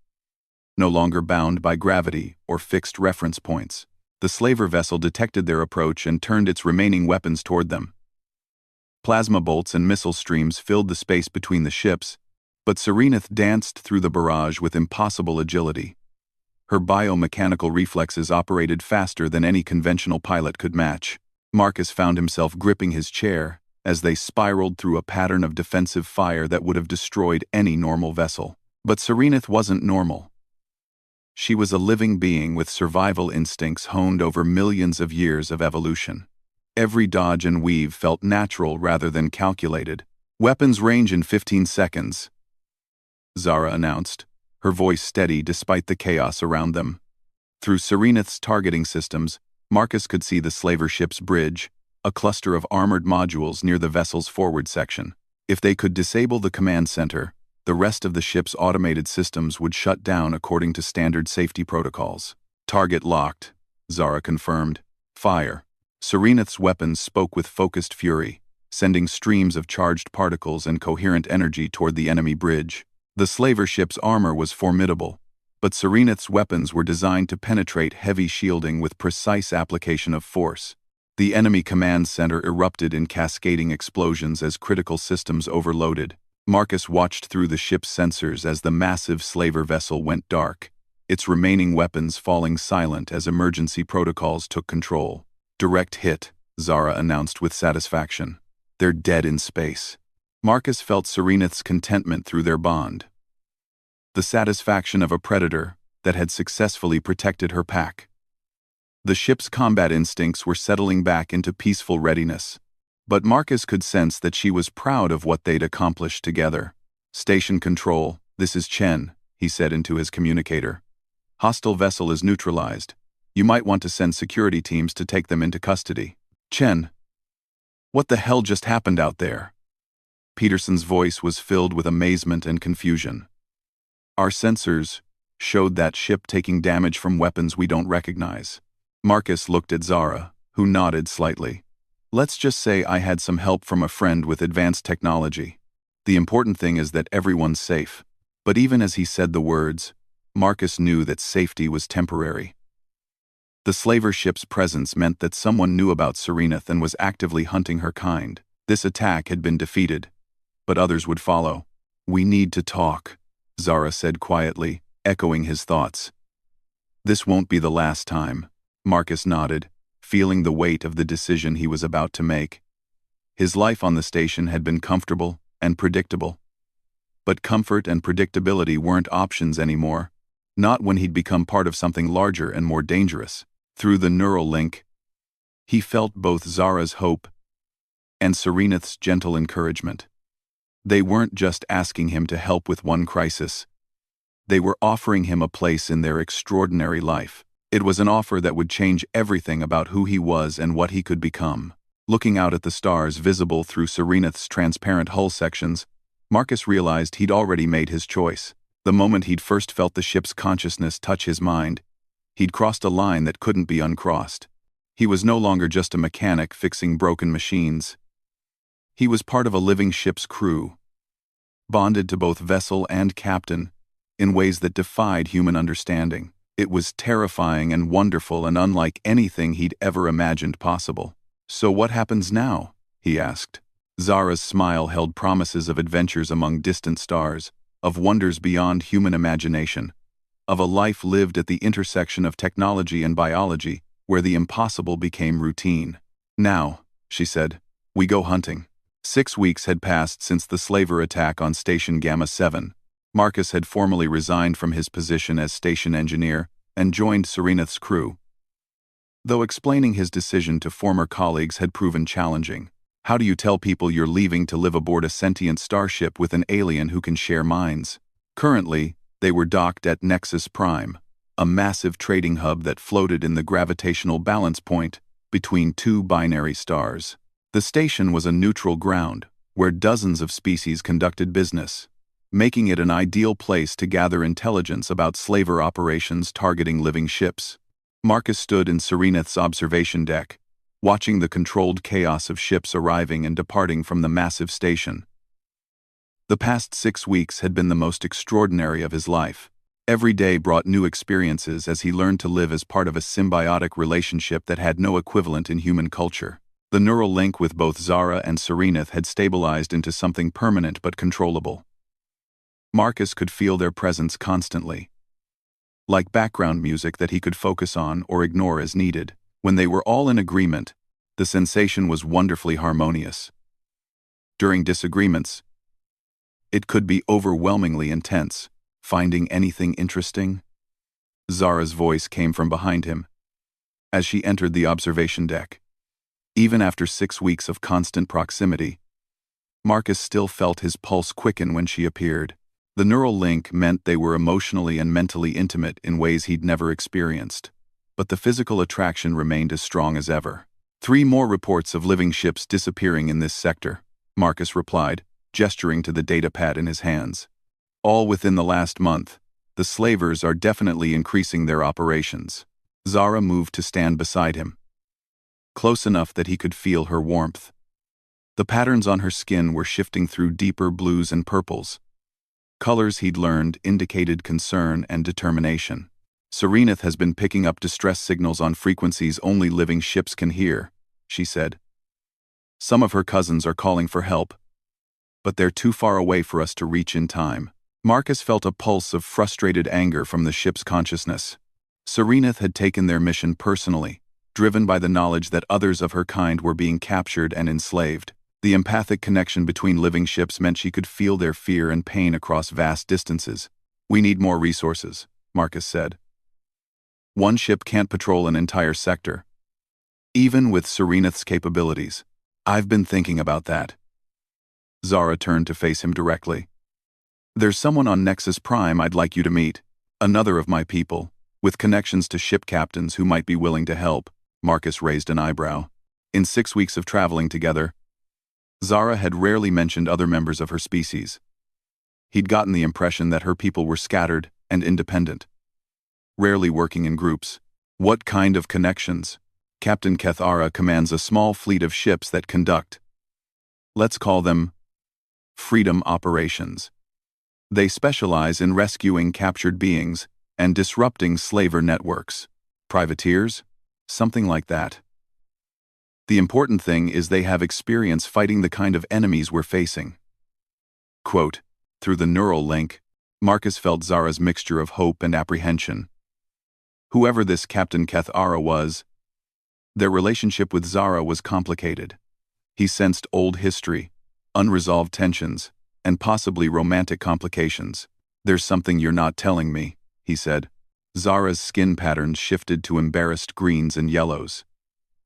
no longer bound by gravity or fixed reference points. The slaver vessel detected their approach and turned its remaining weapons toward them. Plasma bolts and missile streams filled the space between the ships, but Serenith danced through the barrage with impossible agility. Her biomechanical reflexes operated faster than any conventional pilot could match. Marcus found himself gripping his chair as they spiraled through a pattern of defensive fire that would have destroyed any normal vessel. But Serenith wasn't normal. She was a living being with survival instincts honed over millions of years of evolution. Every dodge and weave felt natural rather than calculated. "Weapons range in 15 seconds, Zara announced, her voice steady despite the chaos around them. Through Serenith's targeting systems, Marcus could see the slaver ship's bridge, a cluster of armored modules near the vessel's forward section. If they could disable the command center, the rest of the ship's automated systems would shut down according to standard safety protocols. "Target locked," Zara confirmed. "Fire." Serenith's weapons spoke with focused fury, sending streams of charged particles and coherent energy toward the enemy bridge. The slaver ship's armor was formidable, but Serenith's weapons were designed to penetrate heavy shielding with precise application of force. The enemy command center erupted in cascading explosions as critical systems overloaded. Marcus watched through the ship's sensors as the massive slaver vessel went dark, its remaining weapons falling silent as emergency protocols took control. "Direct hit," Zara announced with satisfaction. "They're dead in space." Marcus felt Serenith's contentment through their bond. The satisfaction of a predator that had successfully protected her pack. The ship's combat instincts were settling back into peaceful readiness, but Marcus could sense that she was proud of what they'd accomplished together. "Station control, this is Chen," he said into his communicator. "Hostile vessel is neutralized. You might want to send security teams to take them into custody." "Chen, what the hell just happened out there?" Peterson's voice was filled with amazement and confusion. "Our sensors showed that ship taking damage from weapons we don't recognize." Marcus looked at Zara, who nodded slightly. "Let's just say I had some help from a friend with advanced technology. The important thing is that everyone's safe." But even as he said the words, Marcus knew that safety was temporary. The slaver ship's presence meant that someone knew about Serenith and was actively hunting her kind. This attack had been defeated, but others would follow. "We need to talk," Zara said quietly, echoing his thoughts. "This won't be the last time," Marcus nodded, feeling the weight of the decision he was about to make. His life on the station had been comfortable and predictable. But comfort and predictability weren't options anymore, not when he'd become part of something larger and more dangerous. Through the neural link, he felt both Zara's hope and Serenith's gentle encouragement. They weren't just asking him to help with one crisis. They were offering him a place in their extraordinary life. It was an offer that would change everything about who he was and what he could become. Looking out at the stars visible through Serenith's transparent hull sections, Marcus realized he'd already made his choice. The moment he'd first felt the ship's consciousness touch his mind, he'd crossed a line that couldn't be uncrossed. He was no longer just a mechanic fixing broken machines. He was part of a living ship's crew, bonded to both vessel and captain in ways that defied human understanding. It was terrifying and wonderful and unlike anything he'd ever imagined possible. "So what happens now?" he asked. Zara's smile held promises of adventures among distant stars, of wonders beyond human imagination, of a life lived at the intersection of technology and biology, where the impossible became routine. "Now," she said, "we go hunting." 6 weeks had passed since the slaver attack on Station Gamma 7, Marcus had formally resigned from his position as station engineer and joined Serenith's crew, though explaining his decision to former colleagues had proven challenging. How do you tell people you're leaving to live aboard a sentient starship with an alien who can share minds? Currently, they were docked at Nexus Prime, a massive trading hub that floated in the gravitational balance point between two binary stars. The station was a neutral ground, where dozens of species conducted business, making it an ideal place to gather intelligence about slaver operations targeting living ships. Marcus stood in Serenith's observation deck, watching the controlled chaos of ships arriving and departing from the massive station. The past 6 weeks had been the most extraordinary of his life. Every day brought new experiences as he learned to live as part of a symbiotic relationship that had no equivalent in human culture. The neural link with both Zara and Serenith had stabilized into something permanent but controllable. Marcus could feel their presence constantly, like background music that he could focus on or ignore as needed. When they were all in agreement, the sensation was wonderfully harmonious. During disagreements, it could be overwhelmingly intense. Finding anything interesting? Zara's voice came from behind him as she entered the observation deck. Even after 6 weeks of constant proximity, Marcus still felt his pulse quicken when she appeared. The neural link meant they were emotionally and mentally intimate in ways he'd never experienced, but the physical attraction remained as strong as ever. 3 more reports of living ships disappearing in this sector, Marcus replied, gesturing to the data pad in his hands. All within the last month. The slavers are definitely increasing their operations. Zara moved to stand beside him, close enough that he could feel her warmth. The patterns on her skin were shifting through deeper blues and purples. Colors he'd learned indicated concern and determination. Serenith has been picking up distress signals on frequencies only living ships can hear, she said. Some of her cousins are calling for help, but they're too far away for us to reach in time. Marcus felt a pulse of frustrated anger from the ship's consciousness. Serenith had taken their mission personally, driven by the knowledge that others of her kind were being captured and enslaved. The empathic connection between living ships meant she could feel their fear and pain across vast distances. We need more resources, Marcus said. One ship can't patrol an entire sector, even with Serenith's capabilities. I've been thinking about that. Zara turned to face him directly. There's someone on Nexus Prime I'd like you to meet. Another of my people, with connections to ship captains who might be willing to help. Marcus raised an eyebrow. In 6 weeks of traveling together, Zara had rarely mentioned other members of her species. He'd gotten the impression that her people were scattered and independent, rarely working in groups. What kind of connections? Captain Kethara commands a small fleet of ships that conduct, let's call them, freedom operations. They specialize in rescuing captured beings and disrupting slaver networks. Privateers? Something like that. The important thing is they have experience fighting the kind of enemies we're facing. Quote, through the neural link, Marcus felt Zara's mixture of hope and apprehension. Whoever this Captain Kethara was, their relationship with Zara was complicated. He sensed old history, unresolved tensions, and possibly romantic complications. There's something you're not telling me, he said. Zara's skin patterns shifted to embarrassed greens and yellows.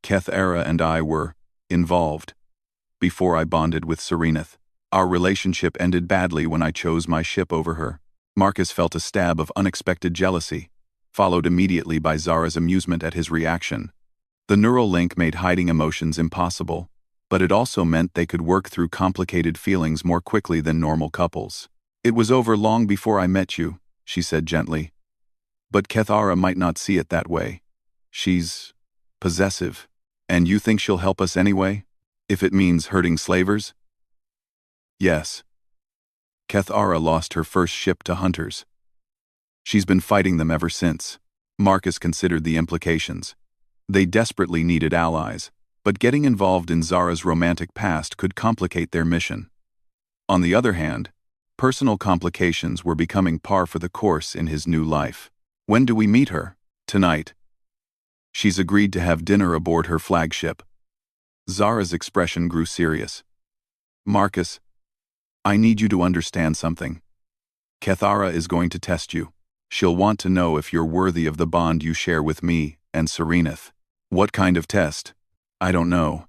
Kethara and I were involved before I bonded with Serenith. Our relationship ended badly when I chose my ship over her. Marcus felt a stab of unexpected jealousy, followed immediately by Zara's amusement at his reaction. The neural link made hiding emotions impossible, but it also meant they could work through complicated feelings more quickly than normal couples. It was over long before I met you, she said gently. But Kethara might not see it that way. She's possessive. And you think she'll help us anyway? If it means hurting slavers? Yes. Kethara lost her first ship to hunters. She's been fighting them ever since. Marcus considered the implications. They desperately needed allies, but getting involved in Zara's romantic past could complicate their mission. On the other hand, personal complications were becoming par for the course in his new life. When do we meet her? Tonight. She's agreed to have dinner aboard her flagship. Zara's expression grew serious. Marcus, I need you to understand something. Kethara is going to test you. She'll want to know if you're worthy of the bond you share with me and Serenith. What kind of test? I don't know.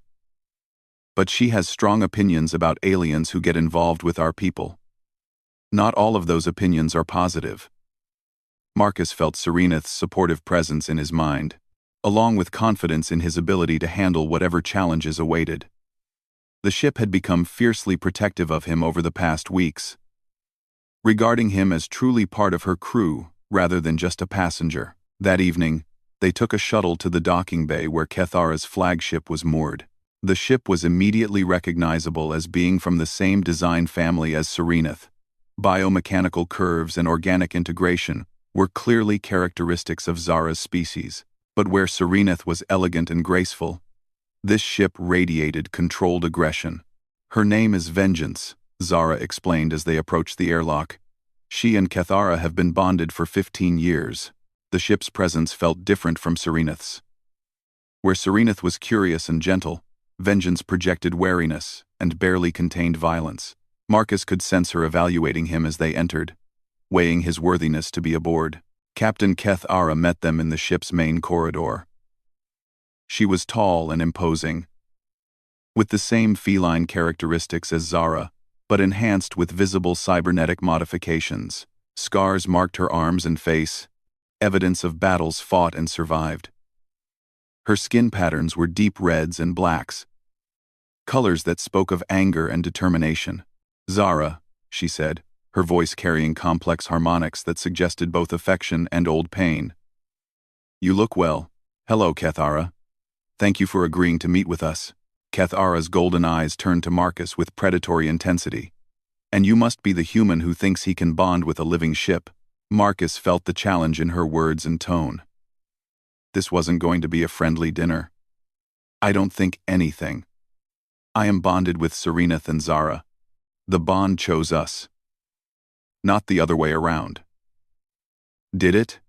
But she has strong opinions about aliens who get involved with our people. Not all of those opinions are positive. Marcus felt Serenith's supportive presence in his mind, along with confidence in his ability to handle whatever challenges awaited. The ship had become fiercely protective of him over the past weeks, regarding him as truly part of her crew rather than just a passenger. That evening, they took a shuttle to the docking bay where Kethara's flagship was moored. The ship was immediately recognizable as being from the same design family as Serenith. Biomechanical curves and organic integration were clearly characteristics of Zara's species, but where Serenith was elegant and graceful, this ship radiated controlled aggression. Her name is Vengeance, Zara explained as they approached the airlock. She and Kethara have been bonded for 15 years. The ship's presence felt different from Serenith's. Where Serenith was curious and gentle, Vengeance projected wariness and barely contained violence. Marcus could sense her evaluating him as they entered, weighing his worthiness to be aboard. Captain Kethara met them in the ship's main corridor. She was tall and imposing, with the same feline characteristics as Zara, but enhanced with visible cybernetic modifications. Scars marked her arms and face, evidence of battles fought and survived. Her skin patterns were deep reds and blacks, colors that spoke of anger and determination. "Zara," she said, her voice carrying complex harmonics that suggested both affection and old pain. "You look well." "Hello, Kethara. Thank you for agreeing to meet with us." Kethara's golden eyes turned to Marcus with predatory intensity. "And you must be the human who thinks he can bond with a living ship." Marcus felt the challenge in her words and tone. This wasn't going to be a friendly dinner. "I don't think anything. I am bonded with Serenith and Zara. The bond chose us, not the other way around." "Did it?"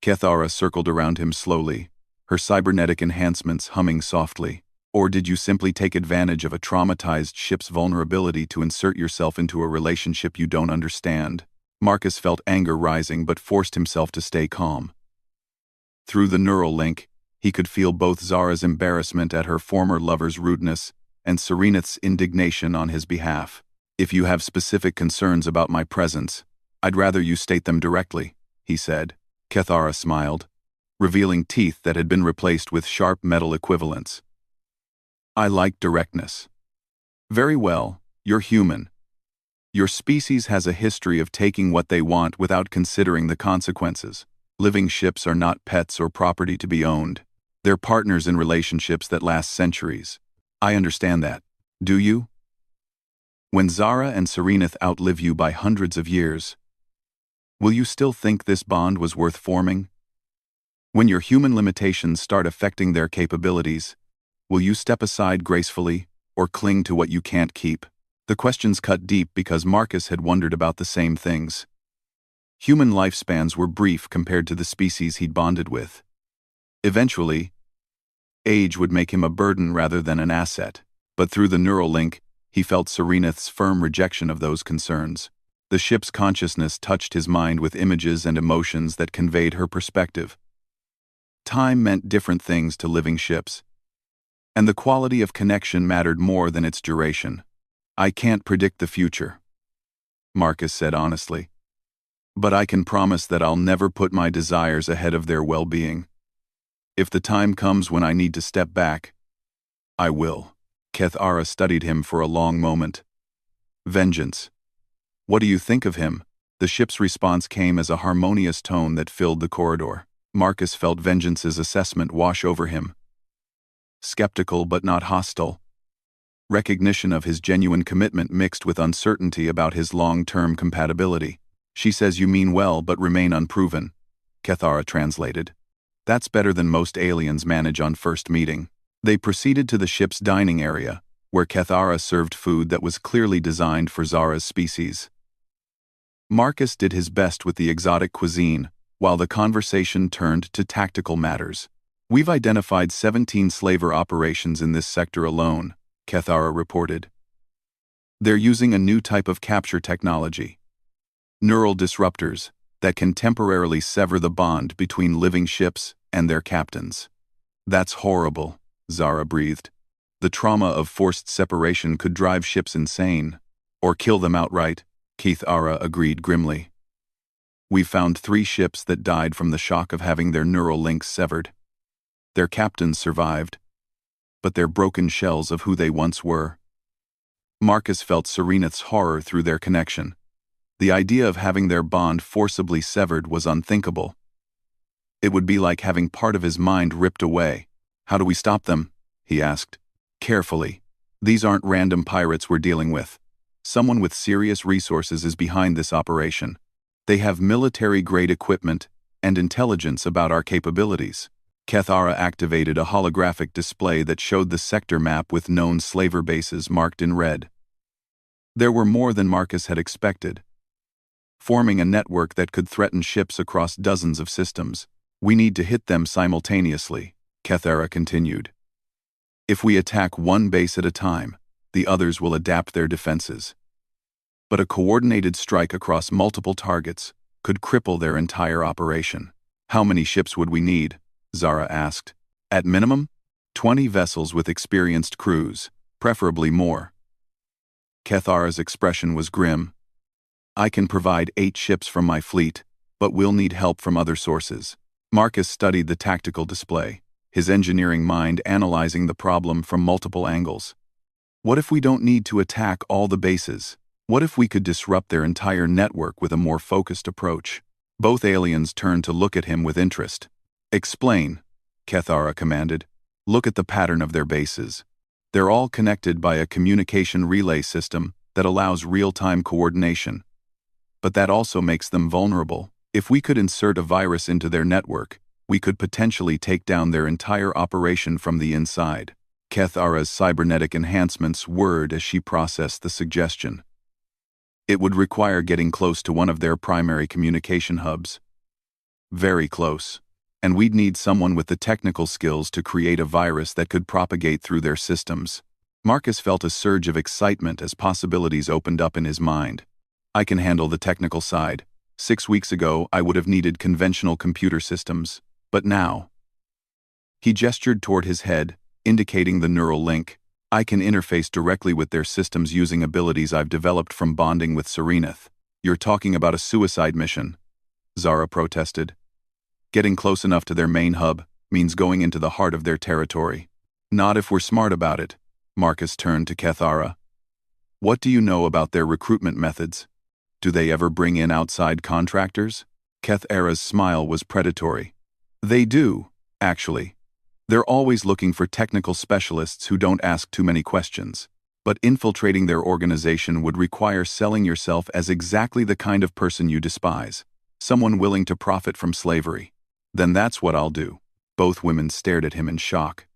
Kethara circled around him slowly, her cybernetic enhancements humming softly. "Or did you simply take advantage of a traumatized ship's vulnerability to insert yourself into a relationship you don't understand?" Marcus felt anger rising but forced himself to stay calm. Through the neural link, he could feel both Zara's embarrassment at her former lover's rudeness and Serenith's indignation on his behalf. "If you have specific concerns about my presence, I'd rather you state them directly," he said. Kethara smiled, revealing teeth that had been replaced with sharp metal equivalents. "I like directness." "Very well, you're human. Your species has a history of taking what they want without considering the consequences. Living ships are not pets or property to be owned. They're partners in relationships that last centuries. I understand that. Do you? When Zara and Serenith outlive you by hundreds of years, will you still think this bond was worth forming? When your human limitations start affecting their capabilities, will you step aside gracefully or cling to what you can't keep?" The questions cut deep because Marcus had wondered about the same things. Human lifespans were brief compared to the species he'd bonded with. Eventually, age would make him a burden rather than an asset. But through the neural link, he felt Serenith's firm rejection of those concerns. The ship's consciousness touched his mind with images and emotions that conveyed her perspective. Time meant different things to living ships, and the quality of connection mattered more than its duration. "I can't predict the future," Marcus said honestly. "But I can promise that I'll never put my desires ahead of their well-being. If the time comes when I need to step back, I will." Kethara studied him for a long moment. "Vengeance. What do you think of him?" The ship's response came as a harmonious tone that filled the corridor. Marcus felt Vengeance's assessment wash over him. Skeptical but not hostile. Recognition of his genuine commitment mixed with uncertainty about his long-term compatibility. "She says you mean well but remain unproven," Kethara translated. "That's better than most aliens manage on first meeting." They proceeded to the ship's dining area, where Kethara served food that was clearly designed for Zara's species. Marcus did his best with the exotic cuisine, while the conversation turned to tactical matters. "We've identified 17 slaver operations in this sector alone," Kethara reported. "They're using a new type of capture technology. Neural disruptors that can temporarily sever the bond between living ships and their captains. That's horrible, Zara breathed. The trauma of forced separation could drive ships insane, or kill them outright, Keith-Ara agreed grimly. We found 3 ships that died from the shock of having their neural links severed. Their captains survived, but they're broken shells of who they once were. Marcus felt Serenith's horror through their connection. The idea of having their bond forcibly severed was unthinkable. It would be like having part of his mind ripped away. How do we stop them? He asked. Carefully. These aren't random pirates we're dealing with. Someone with serious resources is behind this operation. They have military-grade equipment and intelligence about our capabilities. Keith-Ara activated a holographic display that showed the sector map with known slaver bases marked in red. There were more than Marcus had expected, forming a network that could threaten ships across dozens of systems. We need to hit them simultaneously, Keith-Ara continued. If we attack one base at a time, the others will adapt their defenses. But a coordinated strike across multiple targets could cripple their entire operation. How many ships would we need? Zara asked. At minimum, 20 vessels with experienced crews, preferably more. Keith-Ara's expression was grim. I can provide 8 ships from my fleet, but we'll need help from other sources. Marcus studied the tactical display, his engineering mind analyzing the problem from multiple angles. What if we don't need to attack all the bases? What if we could disrupt their entire network with a more focused approach? Both aliens turned to look at him with interest. Explain, Keith-Ara commanded. Look at the pattern of their bases. They're all connected by a communication relay system that allows real-time coordination. But that also makes them vulnerable. If we could insert a virus into their network, we could potentially take down their entire operation from the inside. Keith-Ara's cybernetic enhancements whirred as she processed the suggestion. It would require getting close to one of their primary communication hubs. Very close. And we'd need someone with the technical skills to create a virus that could propagate through their systems. Marcus felt a surge of excitement as possibilities opened up in his mind. I can handle the technical side. 6 weeks ago, I would have needed conventional computer systems. But now. He gestured toward his head, indicating the neural link. I can interface directly with their systems using abilities I've developed from bonding with Serenith. You're talking about a suicide mission, Zara protested. Getting close enough to their main hub means going into the heart of their territory. Not if we're smart about it. Marcus turned to Keith-Ara. What do you know about their recruitment methods? Do they ever bring in outside contractors? Keith-Ara's smile was predatory. They do, actually. They're always looking for technical specialists who don't ask too many questions. But infiltrating their organization would require selling yourself as exactly the kind of person you despise. Someone willing to profit from slavery. Then that's what I'll do. Both women stared at him in shock.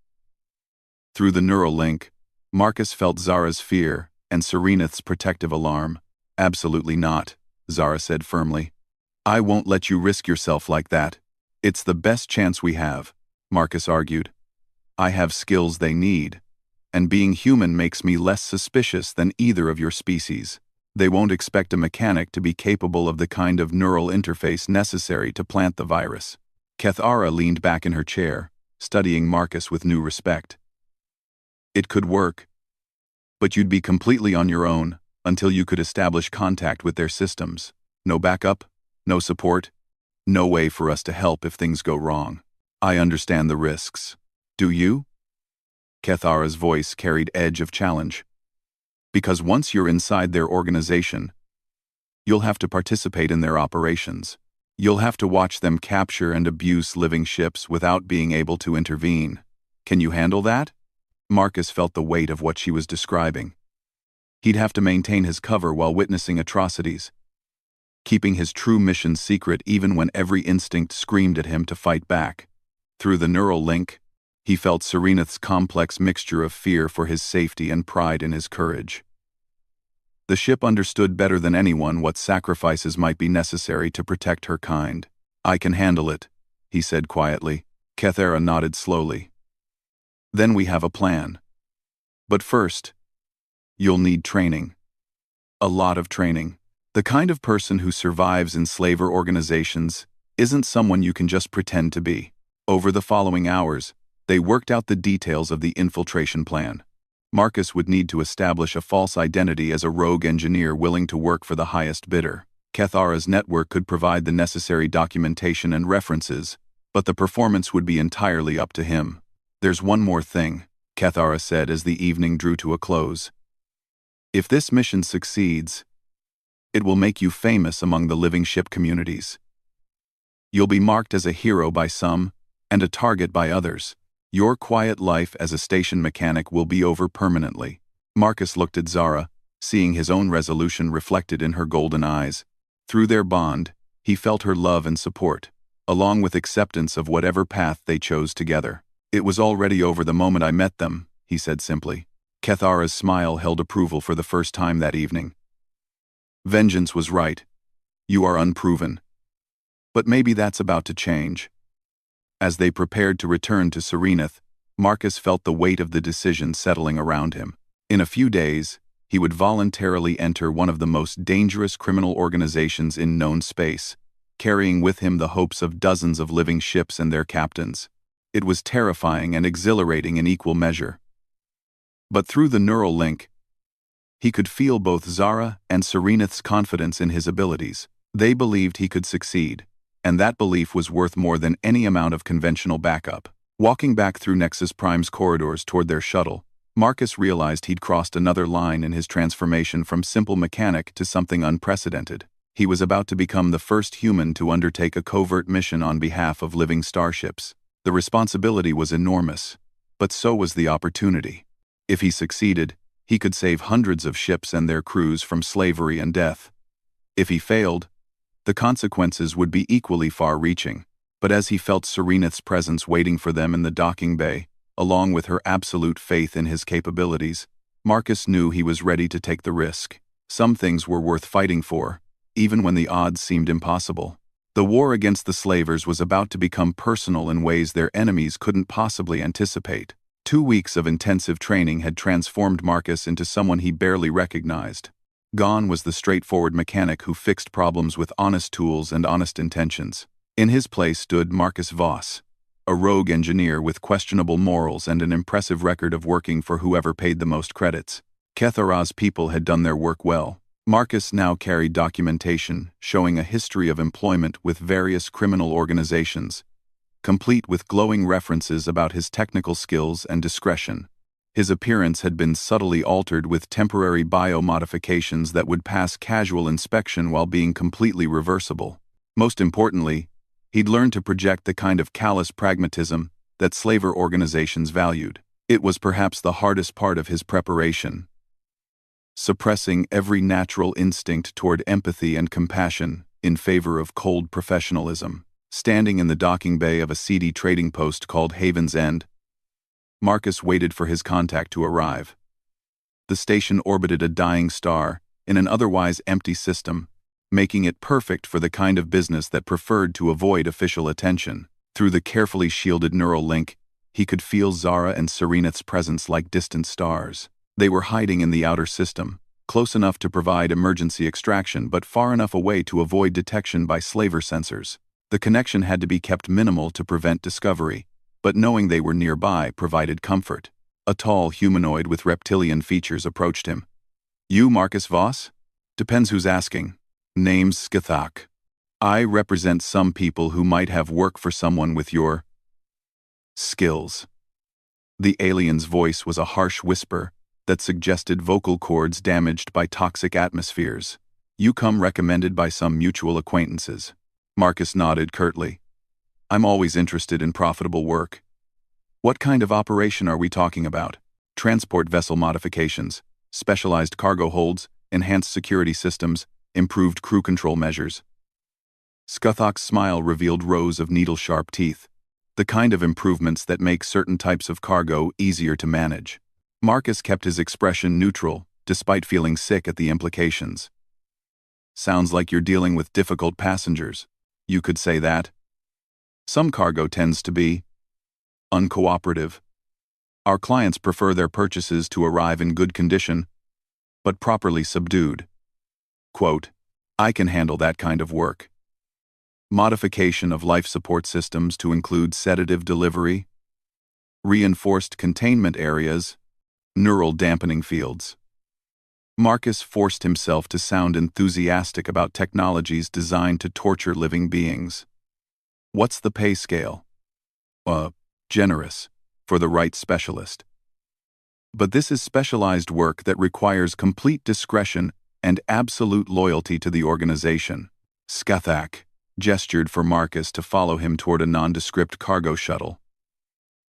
Through the neural link, Marcus felt Zara's fear and Serenith's protective alarm. Absolutely not, Zara said firmly. I won't let you risk yourself like that. It's the best chance we have, Marcus argued. I have skills they need, and being human makes me less suspicious than either of your species. They won't expect a mechanic to be capable of the kind of neural interface necessary to plant the virus. Keith-Ara leaned back in her chair, studying Marcus with new respect. It could work, but you'd be completely on your own until you could establish contact with their systems. No backup, no support, no way for us to help if things go wrong. I understand the risks. Do you? Keith-Ara's voice carried edge of challenge. Because once you're inside their organization, you'll have to participate in their operations. You'll have to watch them capture and abuse living ships without being able to intervene. Can you handle that? Marcus felt the weight of what she was describing. He'd have to maintain his cover while witnessing atrocities, keeping his true mission secret even when every instinct screamed at him to fight back. Through the neural link, he felt Serenith's complex mixture of fear for his safety and pride in his courage. The ship understood better than anyone what sacrifices might be necessary to protect her kind. I can handle it, he said quietly. Keith-Ara nodded slowly. Then we have a plan. But first, you'll need training. A lot of training. The kind of person who survives in slaver organizations isn't someone you can just pretend to be. Over the following hours, they worked out the details of the infiltration plan. Marcus would need to establish a false identity as a rogue engineer willing to work for the highest bidder. Kethara's network could provide the necessary documentation and references, but the performance would be entirely up to him. "There's one more thing," Kethara said as the evening drew to a close. "If this mission succeeds, it will make you famous among the living ship communities. You'll be marked as a hero by some, and a target by others. Your quiet life as a station mechanic will be over permanently." Marcus looked at Zara, seeing his own resolution reflected in her golden eyes. Through their bond, he felt her love and support, along with acceptance of whatever path they chose together. "It was already over the moment I met them," he said simply. Kethara's smile held approval for the first time that evening. "Vengeance was right. You are unproven. But maybe that's about to change." As they prepared to return to Serenith, Marcus felt the weight of the decision settling around him. In a few days, he would voluntarily enter one of the most dangerous criminal organizations in known space, carrying with him the hopes of dozens of living ships and their captains. It was terrifying and exhilarating in equal measure. But through the neural link, he could feel both Zara and Serenith's confidence in his abilities. They believed he could succeed, and that belief was worth more than any amount of conventional backup. Walking back through Nexus Prime's corridors toward their shuttle, Marcus realized he'd crossed another line in his transformation from simple mechanic to something unprecedented. He was about to become the first human to undertake a covert mission on behalf of living starships. The responsibility was enormous, but so was the opportunity. If he succeeded, he could save hundreds of ships and their crews from slavery and death. If he failed, the consequences would be equally far-reaching. But as he felt Serenith's presence waiting for them in the docking bay, along with her absolute faith in his capabilities, Marcus knew he was ready to take the risk. Some things were worth fighting for, even when the odds seemed impossible. The war against the slavers was about to become personal in ways their enemies couldn't possibly anticipate. 2 weeks of intensive training had transformed Marcus into someone he barely recognized. Gone was the straightforward mechanic who fixed problems with honest tools and honest intentions. In his place stood Marcus Voss, a rogue engineer with questionable morals and an impressive record of working for whoever paid the most credits. Kethara's people had done their work well. Marcus now carried documentation showing a history of employment with various criminal organizations, complete with glowing references about his technical skills and discretion. His appearance had been subtly altered with temporary biomodifications that would pass casual inspection while being completely reversible. Most importantly, he'd learned to project the kind of callous pragmatism that slaver organizations valued. It was perhaps the hardest part of his preparation, suppressing every natural instinct toward empathy and compassion in favor of cold professionalism. Standing in the docking bay of a seedy trading post called Haven's End, Marcus waited for his contact to arrive. The station orbited a dying star in an otherwise empty system, making it perfect for the kind of business that preferred to avoid official attention. Through the carefully shielded neural link, he could feel Zara and Serenith's presence like distant stars. They were hiding in the outer system, close enough to provide emergency extraction but far enough away to avoid detection by slaver sensors. The connection had to be kept minimal to prevent discovery, but knowing they were nearby provided comfort. A tall humanoid with reptilian features approached him. "You Marcus Voss?" "Depends who's asking." "Name's Skithak. I represent some people who might have work for someone with your skills." The alien's voice was a harsh whisper that suggested vocal cords damaged by toxic atmospheres. "You come recommended by some mutual acquaintances." Marcus nodded curtly. "I'm always interested in profitable work." "What kind of operation are we talking about?" "Transport vessel modifications, specialized cargo holds, enhanced security systems, improved crew control measures." Skuthok's smile revealed rows of needle-sharp teeth, the kind of improvements that make certain types of cargo easier to manage. Marcus kept his expression neutral, despite feeling sick at the implications. "Sounds like you're dealing with difficult passengers." "You could say that. Some cargo tends to be uncooperative. Our clients prefer their purchases to arrive in good condition, but properly subdued." Quote, I can handle that kind of work. Modification of life support systems to include sedative delivery, reinforced containment areas, neural dampening fields. Marcus forced himself to sound enthusiastic about technologies designed to torture living beings. What's the pay scale? Generous, for the right specialist. But this is specialized work that requires complete discretion and absolute loyalty to the organization. Scathach gestured for Marcus to follow him toward a nondescript cargo shuttle.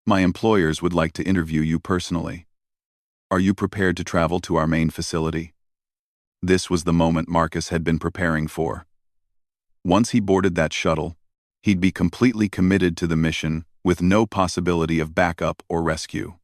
My employers would like to interview you personally. Are you prepared to travel to our main facility? This was the moment Marcus had been preparing for. Once he boarded that shuttle, he'd be completely committed to the mission with no possibility of backup or rescue.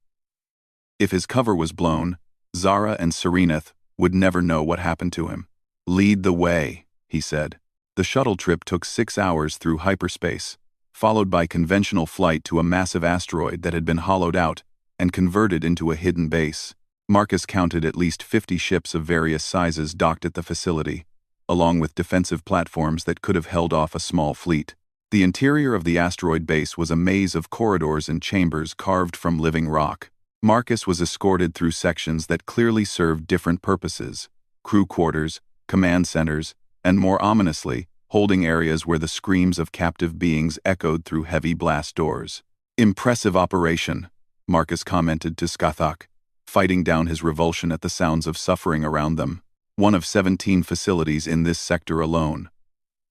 If his cover was blown, Zara and Serenith would never know what happened to him. Lead the way, he said. The shuttle trip took 6 hours through hyperspace, followed by conventional flight to a massive asteroid that had been hollowed out and converted into a hidden base. Marcus counted at least 50 ships of various sizes docked at the facility, along with defensive platforms that could have held off a small fleet. The interior of the asteroid base was a maze of corridors and chambers carved from living rock. Marcus was escorted through sections that clearly served different purposes: crew quarters, command centers, and more ominously, holding areas where the screams of captive beings echoed through heavy blast doors. Impressive operation, Marcus commented to Scathach, fighting down his revulsion at the sounds of suffering around them. One of 17 facilities in this sector alone.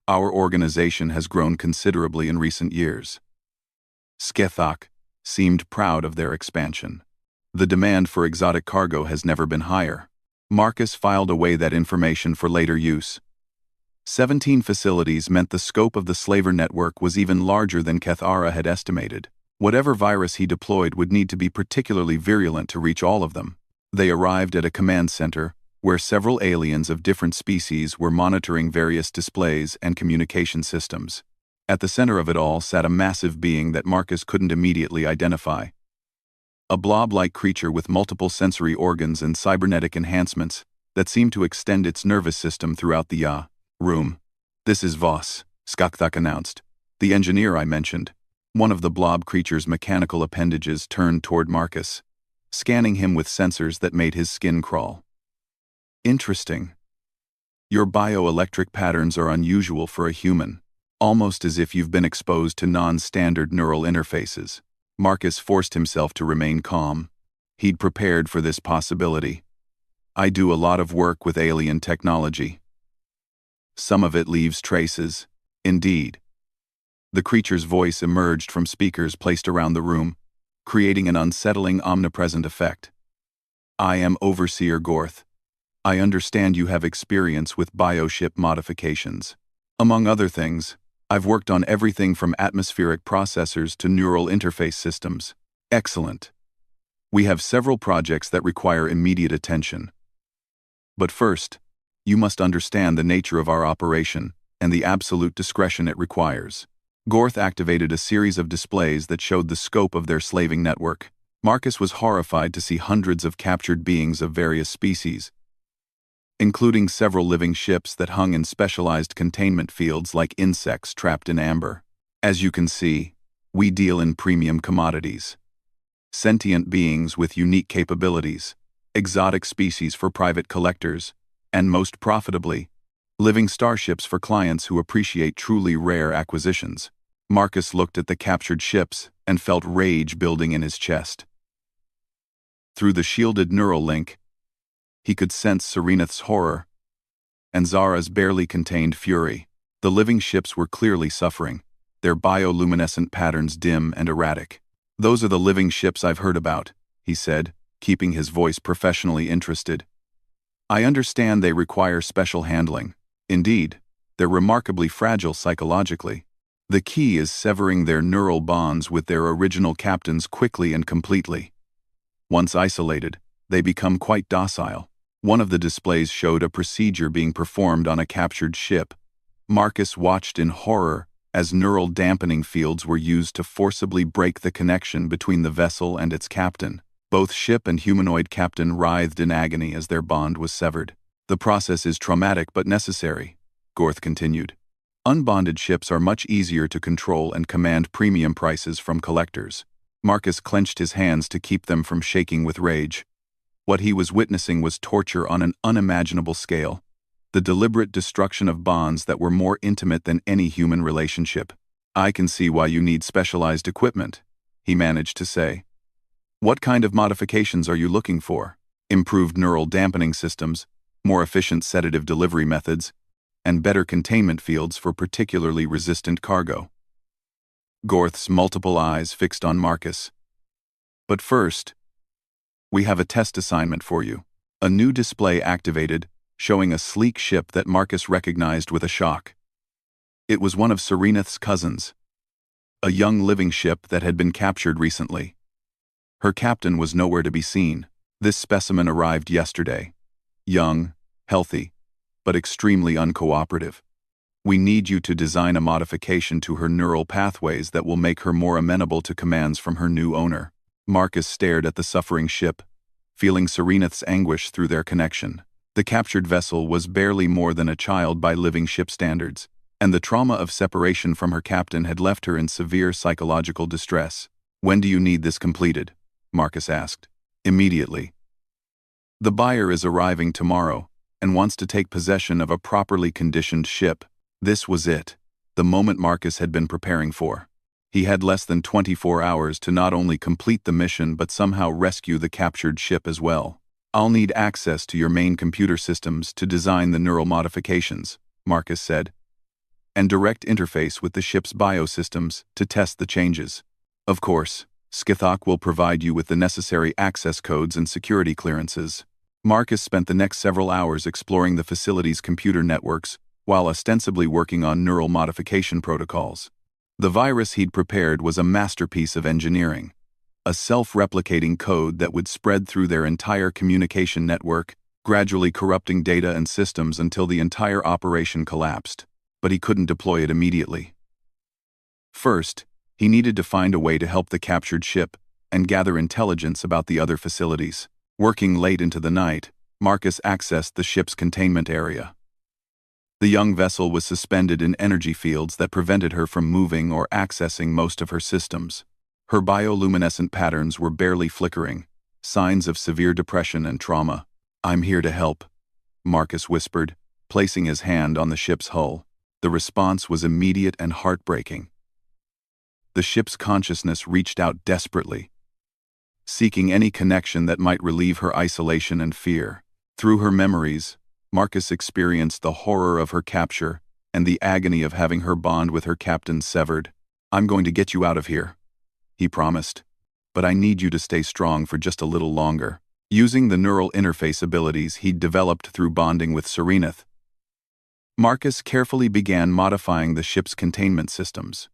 Our organization has grown considerably in recent years. Scathach seemed proud of their expansion. The demand for exotic cargo has never been higher. Marcus filed away that information for later use. 17 facilities meant the scope of the slaver network was even larger than Kethara had estimated. Whatever virus he deployed would need to be particularly virulent to reach all of them. They arrived at a command center, where several aliens of different species were monitoring various displays and communication systems. At the center of it all sat a massive being that Marcus couldn't immediately identify. A blob-like creature with multiple sensory organs and cybernetic enhancements that seemed to extend its nervous system throughout the room. This is Voss, Scathach announced. The engineer I mentioned. One of the blob creature's mechanical appendages turned toward Marcus, scanning him with sensors that made his skin crawl. Interesting. Your bioelectric patterns are unusual for a human, almost as if you've been exposed to non-standard neural interfaces. Marcus forced himself to remain calm. He'd prepared for this possibility. I do a lot of work with alien technology. Some of it leaves traces. Indeed. The creature's voice emerged from speakers placed around the room, creating an unsettling, omnipresent effect. I am Overseer Gorth. I understand you have experience with bioship modifications. Among other things, I've worked on everything from atmospheric processors to neural interface systems. Excellent. We have several projects that require immediate attention. But first, you must understand the nature of our operation and the absolute discretion it requires. Gorth activated a series of displays that showed the scope of their slaving network. Marcus was horrified to see hundreds of captured beings of various species, including several living ships that hung in specialized containment fields like insects trapped in amber. As you can see, we deal in premium commodities. Sentient beings with unique capabilities, exotic species for private collectors, and most profitably, living starships for clients who appreciate truly rare acquisitions. Marcus looked at the captured ships and felt rage building in his chest. Through the shielded neural link, he could sense Serenith's horror and Zara's barely contained fury. The living ships were clearly suffering, their bioluminescent patterns dim and erratic. Those are the living ships I've heard about, he said, keeping his voice professionally interested. I understand they require special handling. Indeed, they're remarkably fragile psychologically. The key is severing their neural bonds with their original captains quickly and completely. Once isolated, they become quite docile. One of the displays showed a procedure being performed on a captured ship. Marcus watched in horror as neural dampening fields were used to forcibly break the connection between the vessel and its captain. Both ship and humanoid captain writhed in agony as their bond was severed. The process is traumatic but necessary, Gorth continued. Unbonded ships are much easier to control and command premium prices from collectors. Marcus clenched his hands to keep them from shaking with rage. What he was witnessing was torture on an unimaginable scale. The deliberate destruction of bonds that were more intimate than any human relationship. I can see why you need specialized equipment, he managed to say. What kind of modifications are you looking for? Improved neural dampening systems, more efficient sedative delivery methods, and better containment fields for particularly resistant cargo. Gorth's multiple eyes fixed on Marcus. But first, we have a test assignment for you. A new display activated, showing a sleek ship that Marcus recognized with a shock. It was one of Serenith's cousins, a young living ship that had been captured recently. Her captain was nowhere to be seen. This specimen arrived yesterday. Young, healthy, but extremely uncooperative. We need you to design a modification to her neural pathways that will make her more amenable to commands from her new owner. Marcus stared at the suffering ship, feeling Serenith's anguish through their connection. The captured vessel was barely more than a child by living ship standards, and the trauma of separation from her captain had left her in severe psychological distress. When do you need this completed? Marcus asked. Immediately. The buyer is arriving tomorrow and wants to take possession of a properly conditioned ship. This was it, the moment Marcus had been preparing for. He had less than 24 hours to not only complete the mission but somehow rescue the captured ship as well. I'll need access to your main computer systems to design the neural modifications, Marcus said, and direct interface with the ship's biosystems to test the changes. Of course, Skithok will provide you with the necessary access codes and security clearances. Marcus spent the next several hours exploring the facility's computer networks while ostensibly working on neural modification protocols. The virus he'd prepared was a masterpiece of engineering, a self-replicating code that would spread through their entire communication network, gradually corrupting data and systems until the entire operation collapsed. But he couldn't deploy it immediately. First, he needed to find a way to help the captured ship and gather intelligence about the other facilities. Working late into the night, Marcus accessed the ship's containment area. The young vessel was suspended in energy fields that prevented her from moving or accessing most of her systems. Her bioluminescent patterns were barely flickering, signs of severe depression and trauma. I'm here to help, Marcus whispered, placing his hand on the ship's hull. The response was immediate and heartbreaking. The ship's consciousness reached out desperately, seeking any connection that might relieve her isolation and fear. Through her memories, Marcus experienced the horror of her capture and the agony of having her bond with her captain severed. I'm going to get you out of here, he promised, but I need you to stay strong for just a little longer. Using the neural interface abilities he'd developed through bonding with Serenith, Marcus carefully began modifying the ship's containment systems.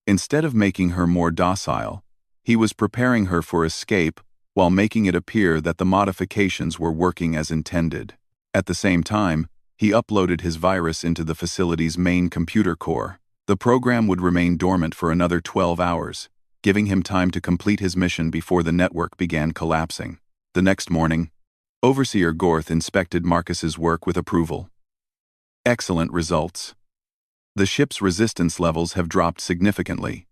Instead of making her more docile, he was preparing her for escape while making it appear that the modifications were working as intended. At the same time, he uploaded his virus into the facility's main computer core. The program would remain dormant for another 12 hours, giving him time to complete his mission before the network began collapsing. The next morning, Overseer Gorth inspected Marcus's work with approval. Excellent results. The ship's resistance levels have dropped significantly.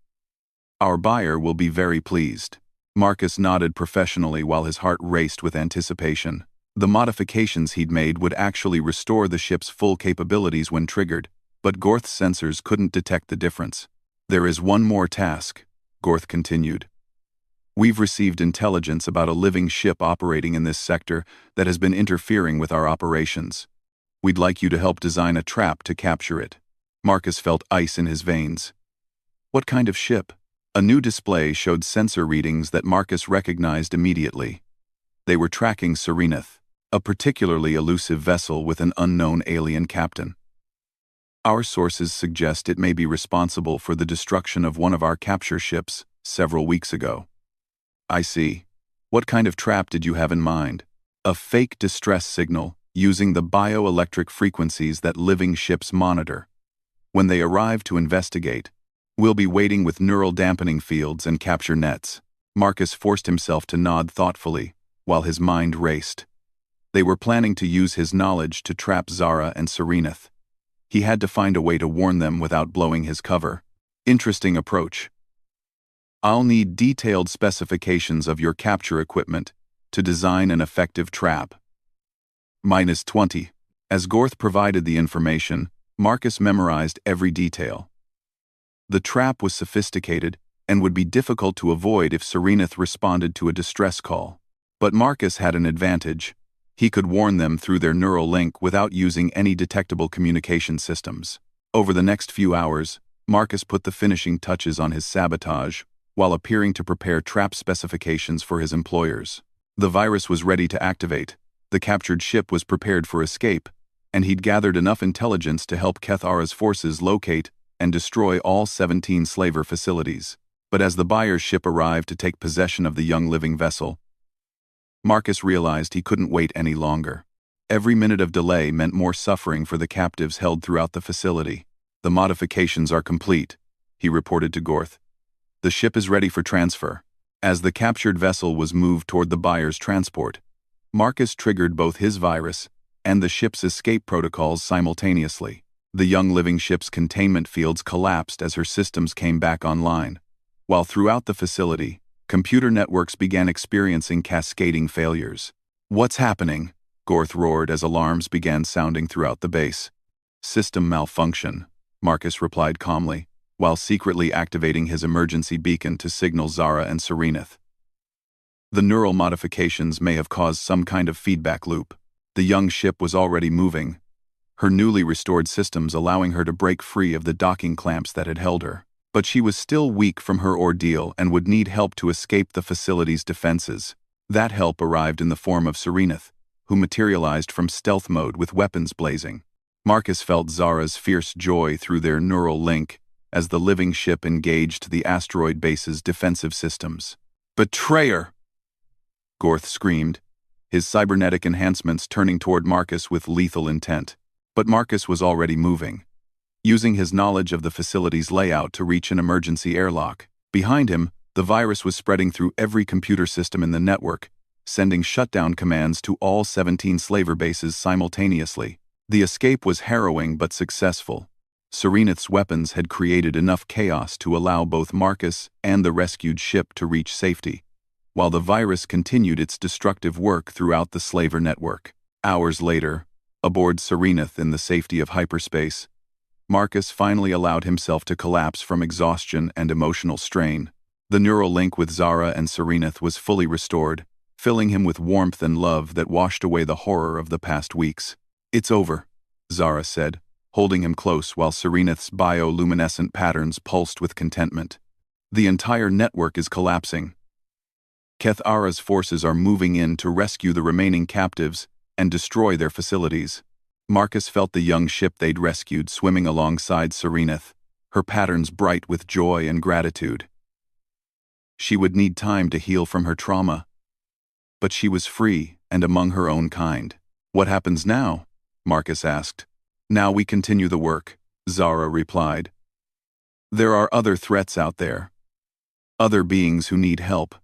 Our buyer will be very pleased. Marcus nodded professionally while his heart raced with anticipation. The modifications he'd made would actually restore the ship's full capabilities when triggered, but Gorth's sensors couldn't detect the difference. There is one more task, Gorth continued. We've received intelligence about a living ship operating in this sector that has been interfering with our operations. We'd like you to help design a trap to capture it. Marcus felt ice in his veins. What kind of ship? A new display showed sensor readings that Marcus recognized immediately. They were tracking Serenith, a particularly elusive vessel with an unknown alien captain. Our sources suggest it may be responsible for the destruction of one of our capture ships several weeks ago. I see. What kind of trap did you have in mind? A fake distress signal using the bioelectric frequencies that living ships monitor. When they arrive to investigate, we'll be waiting with neural dampening fields and capture nets. Marcus forced himself to nod thoughtfully, while his mind raced. They were planning to use his knowledge to trap Zara and Serenith. He had to find a way to warn them without blowing his cover. Interesting approach. I'll need detailed specifications of your capture equipment to design an effective trap. -20. As Gorth provided the information, Marcus memorized every detail. The trap was sophisticated and would be difficult to avoid if Serenith responded to a distress call. But Marcus had an advantage. He could warn them through their neural link without using any detectable communication systems. Over the next few hours, Marcus put the finishing touches on his sabotage, while appearing to prepare trap specifications for his employers. The virus was ready to activate, the captured ship was prepared for escape, and he'd gathered enough intelligence to help Kethara's forces locate and destroy all 17 slaver facilities. But as the buyer's ship arrived to take possession of the young living vessel, Marcus realized he couldn't wait any longer. Every minute of delay meant more suffering for the captives held throughout the facility. "The modifications are complete," he reported to Gorth. "The ship is ready for transfer." As the captured vessel was moved toward the buyer's transport, Marcus triggered both his virus and the ship's escape protocols simultaneously. The young living ship's containment fields collapsed as her systems came back online, while throughout the facility, computer networks began experiencing cascading failures. "What's happening?" Gorth roared as alarms began sounding throughout the base. "System malfunction," Marcus replied calmly, while secretly activating his emergency beacon to signal Zara and Serenith. The neural modifications may have caused some kind of feedback loop. The young ship was already moving, her newly restored systems allowing her to break free of the docking clamps that had held her. But she was still weak from her ordeal and would need help to escape the facility's defenses. That help arrived in the form of Serenith, who materialized from stealth mode with weapons blazing. Marcus felt Zara's fierce joy through their neural link as the living ship engaged the asteroid base's defensive systems. "Betrayer!" Gorth screamed, his cybernetic enhancements turning toward Marcus with lethal intent. But Marcus was already moving, using his knowledge of the facility's layout to reach an emergency airlock. Behind him, the virus was spreading through every computer system in the network, sending shutdown commands to all 17 slaver bases simultaneously. The escape was harrowing but successful. Serenith's weapons had created enough chaos to allow both Marcus and the rescued ship to reach safety, while the virus continued its destructive work throughout the slaver network. Hours later, aboard Serenith in the safety of hyperspace, Marcus finally allowed himself to collapse from exhaustion and emotional strain. The neural link with Zara and Serenith was fully restored, filling him with warmth and love that washed away the horror of the past weeks. "It's over," Zara said, holding him close while Serenith's bioluminescent patterns pulsed with contentment. "The entire network is collapsing. Kethara's forces are moving in to rescue the remaining captives and destroy their facilities." Marcus felt the young ship they'd rescued swimming alongside Serenith, her patterns bright with joy and gratitude. She would need time to heal from her trauma, but she was free and among her own kind. "What happens now?" Marcus asked. "Now we continue the work," Zara replied. "There are other threats out there, other beings who need help,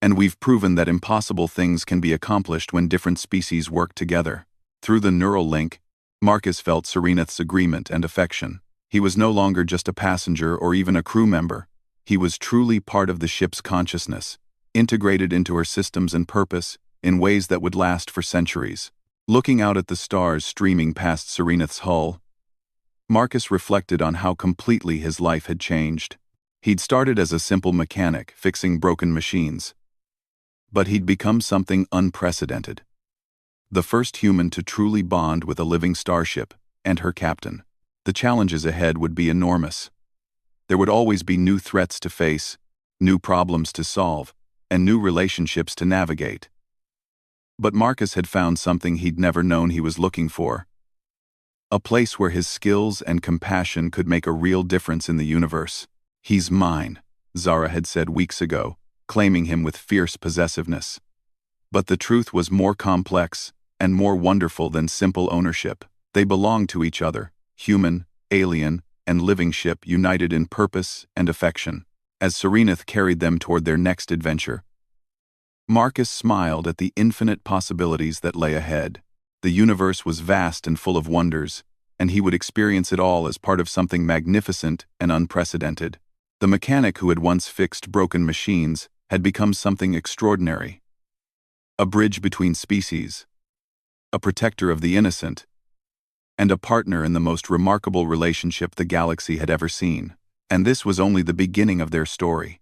and we've proven that impossible things can be accomplished when different species work together." Through the neural link, Marcus felt Serenith's agreement and affection. He was no longer just a passenger or even a crew member. He was truly part of the ship's consciousness, integrated into her systems and purpose in ways that would last for centuries. Looking out at the stars streaming past Serenith's hull, Marcus reflected on how completely his life had changed. He'd started as a simple mechanic fixing broken machines, but he'd become something unprecedented. The first human to truly bond with a living starship and her captain. The challenges ahead would be enormous. There would always be new threats to face, new problems to solve, and new relationships to navigate. But Marcus had found something he'd never known he was looking for. A place where his skills and compassion could make a real difference in the universe. "He's mine," Zara had said weeks ago, claiming him with fierce possessiveness. But the truth was more complex and more wonderful than simple ownership. They belonged to each other, human, alien, and living ship united in purpose and affection. As Serenith carried them toward their next adventure, Marcus smiled at the infinite possibilities that lay ahead. The universe was vast and full of wonders, and he would experience it all as part of something magnificent and unprecedented. The mechanic who had once fixed broken machines had become something extraordinary. A bridge between species, a protector of the innocent, and a partner in the most remarkable relationship the galaxy had ever seen. And this was only the beginning of their story.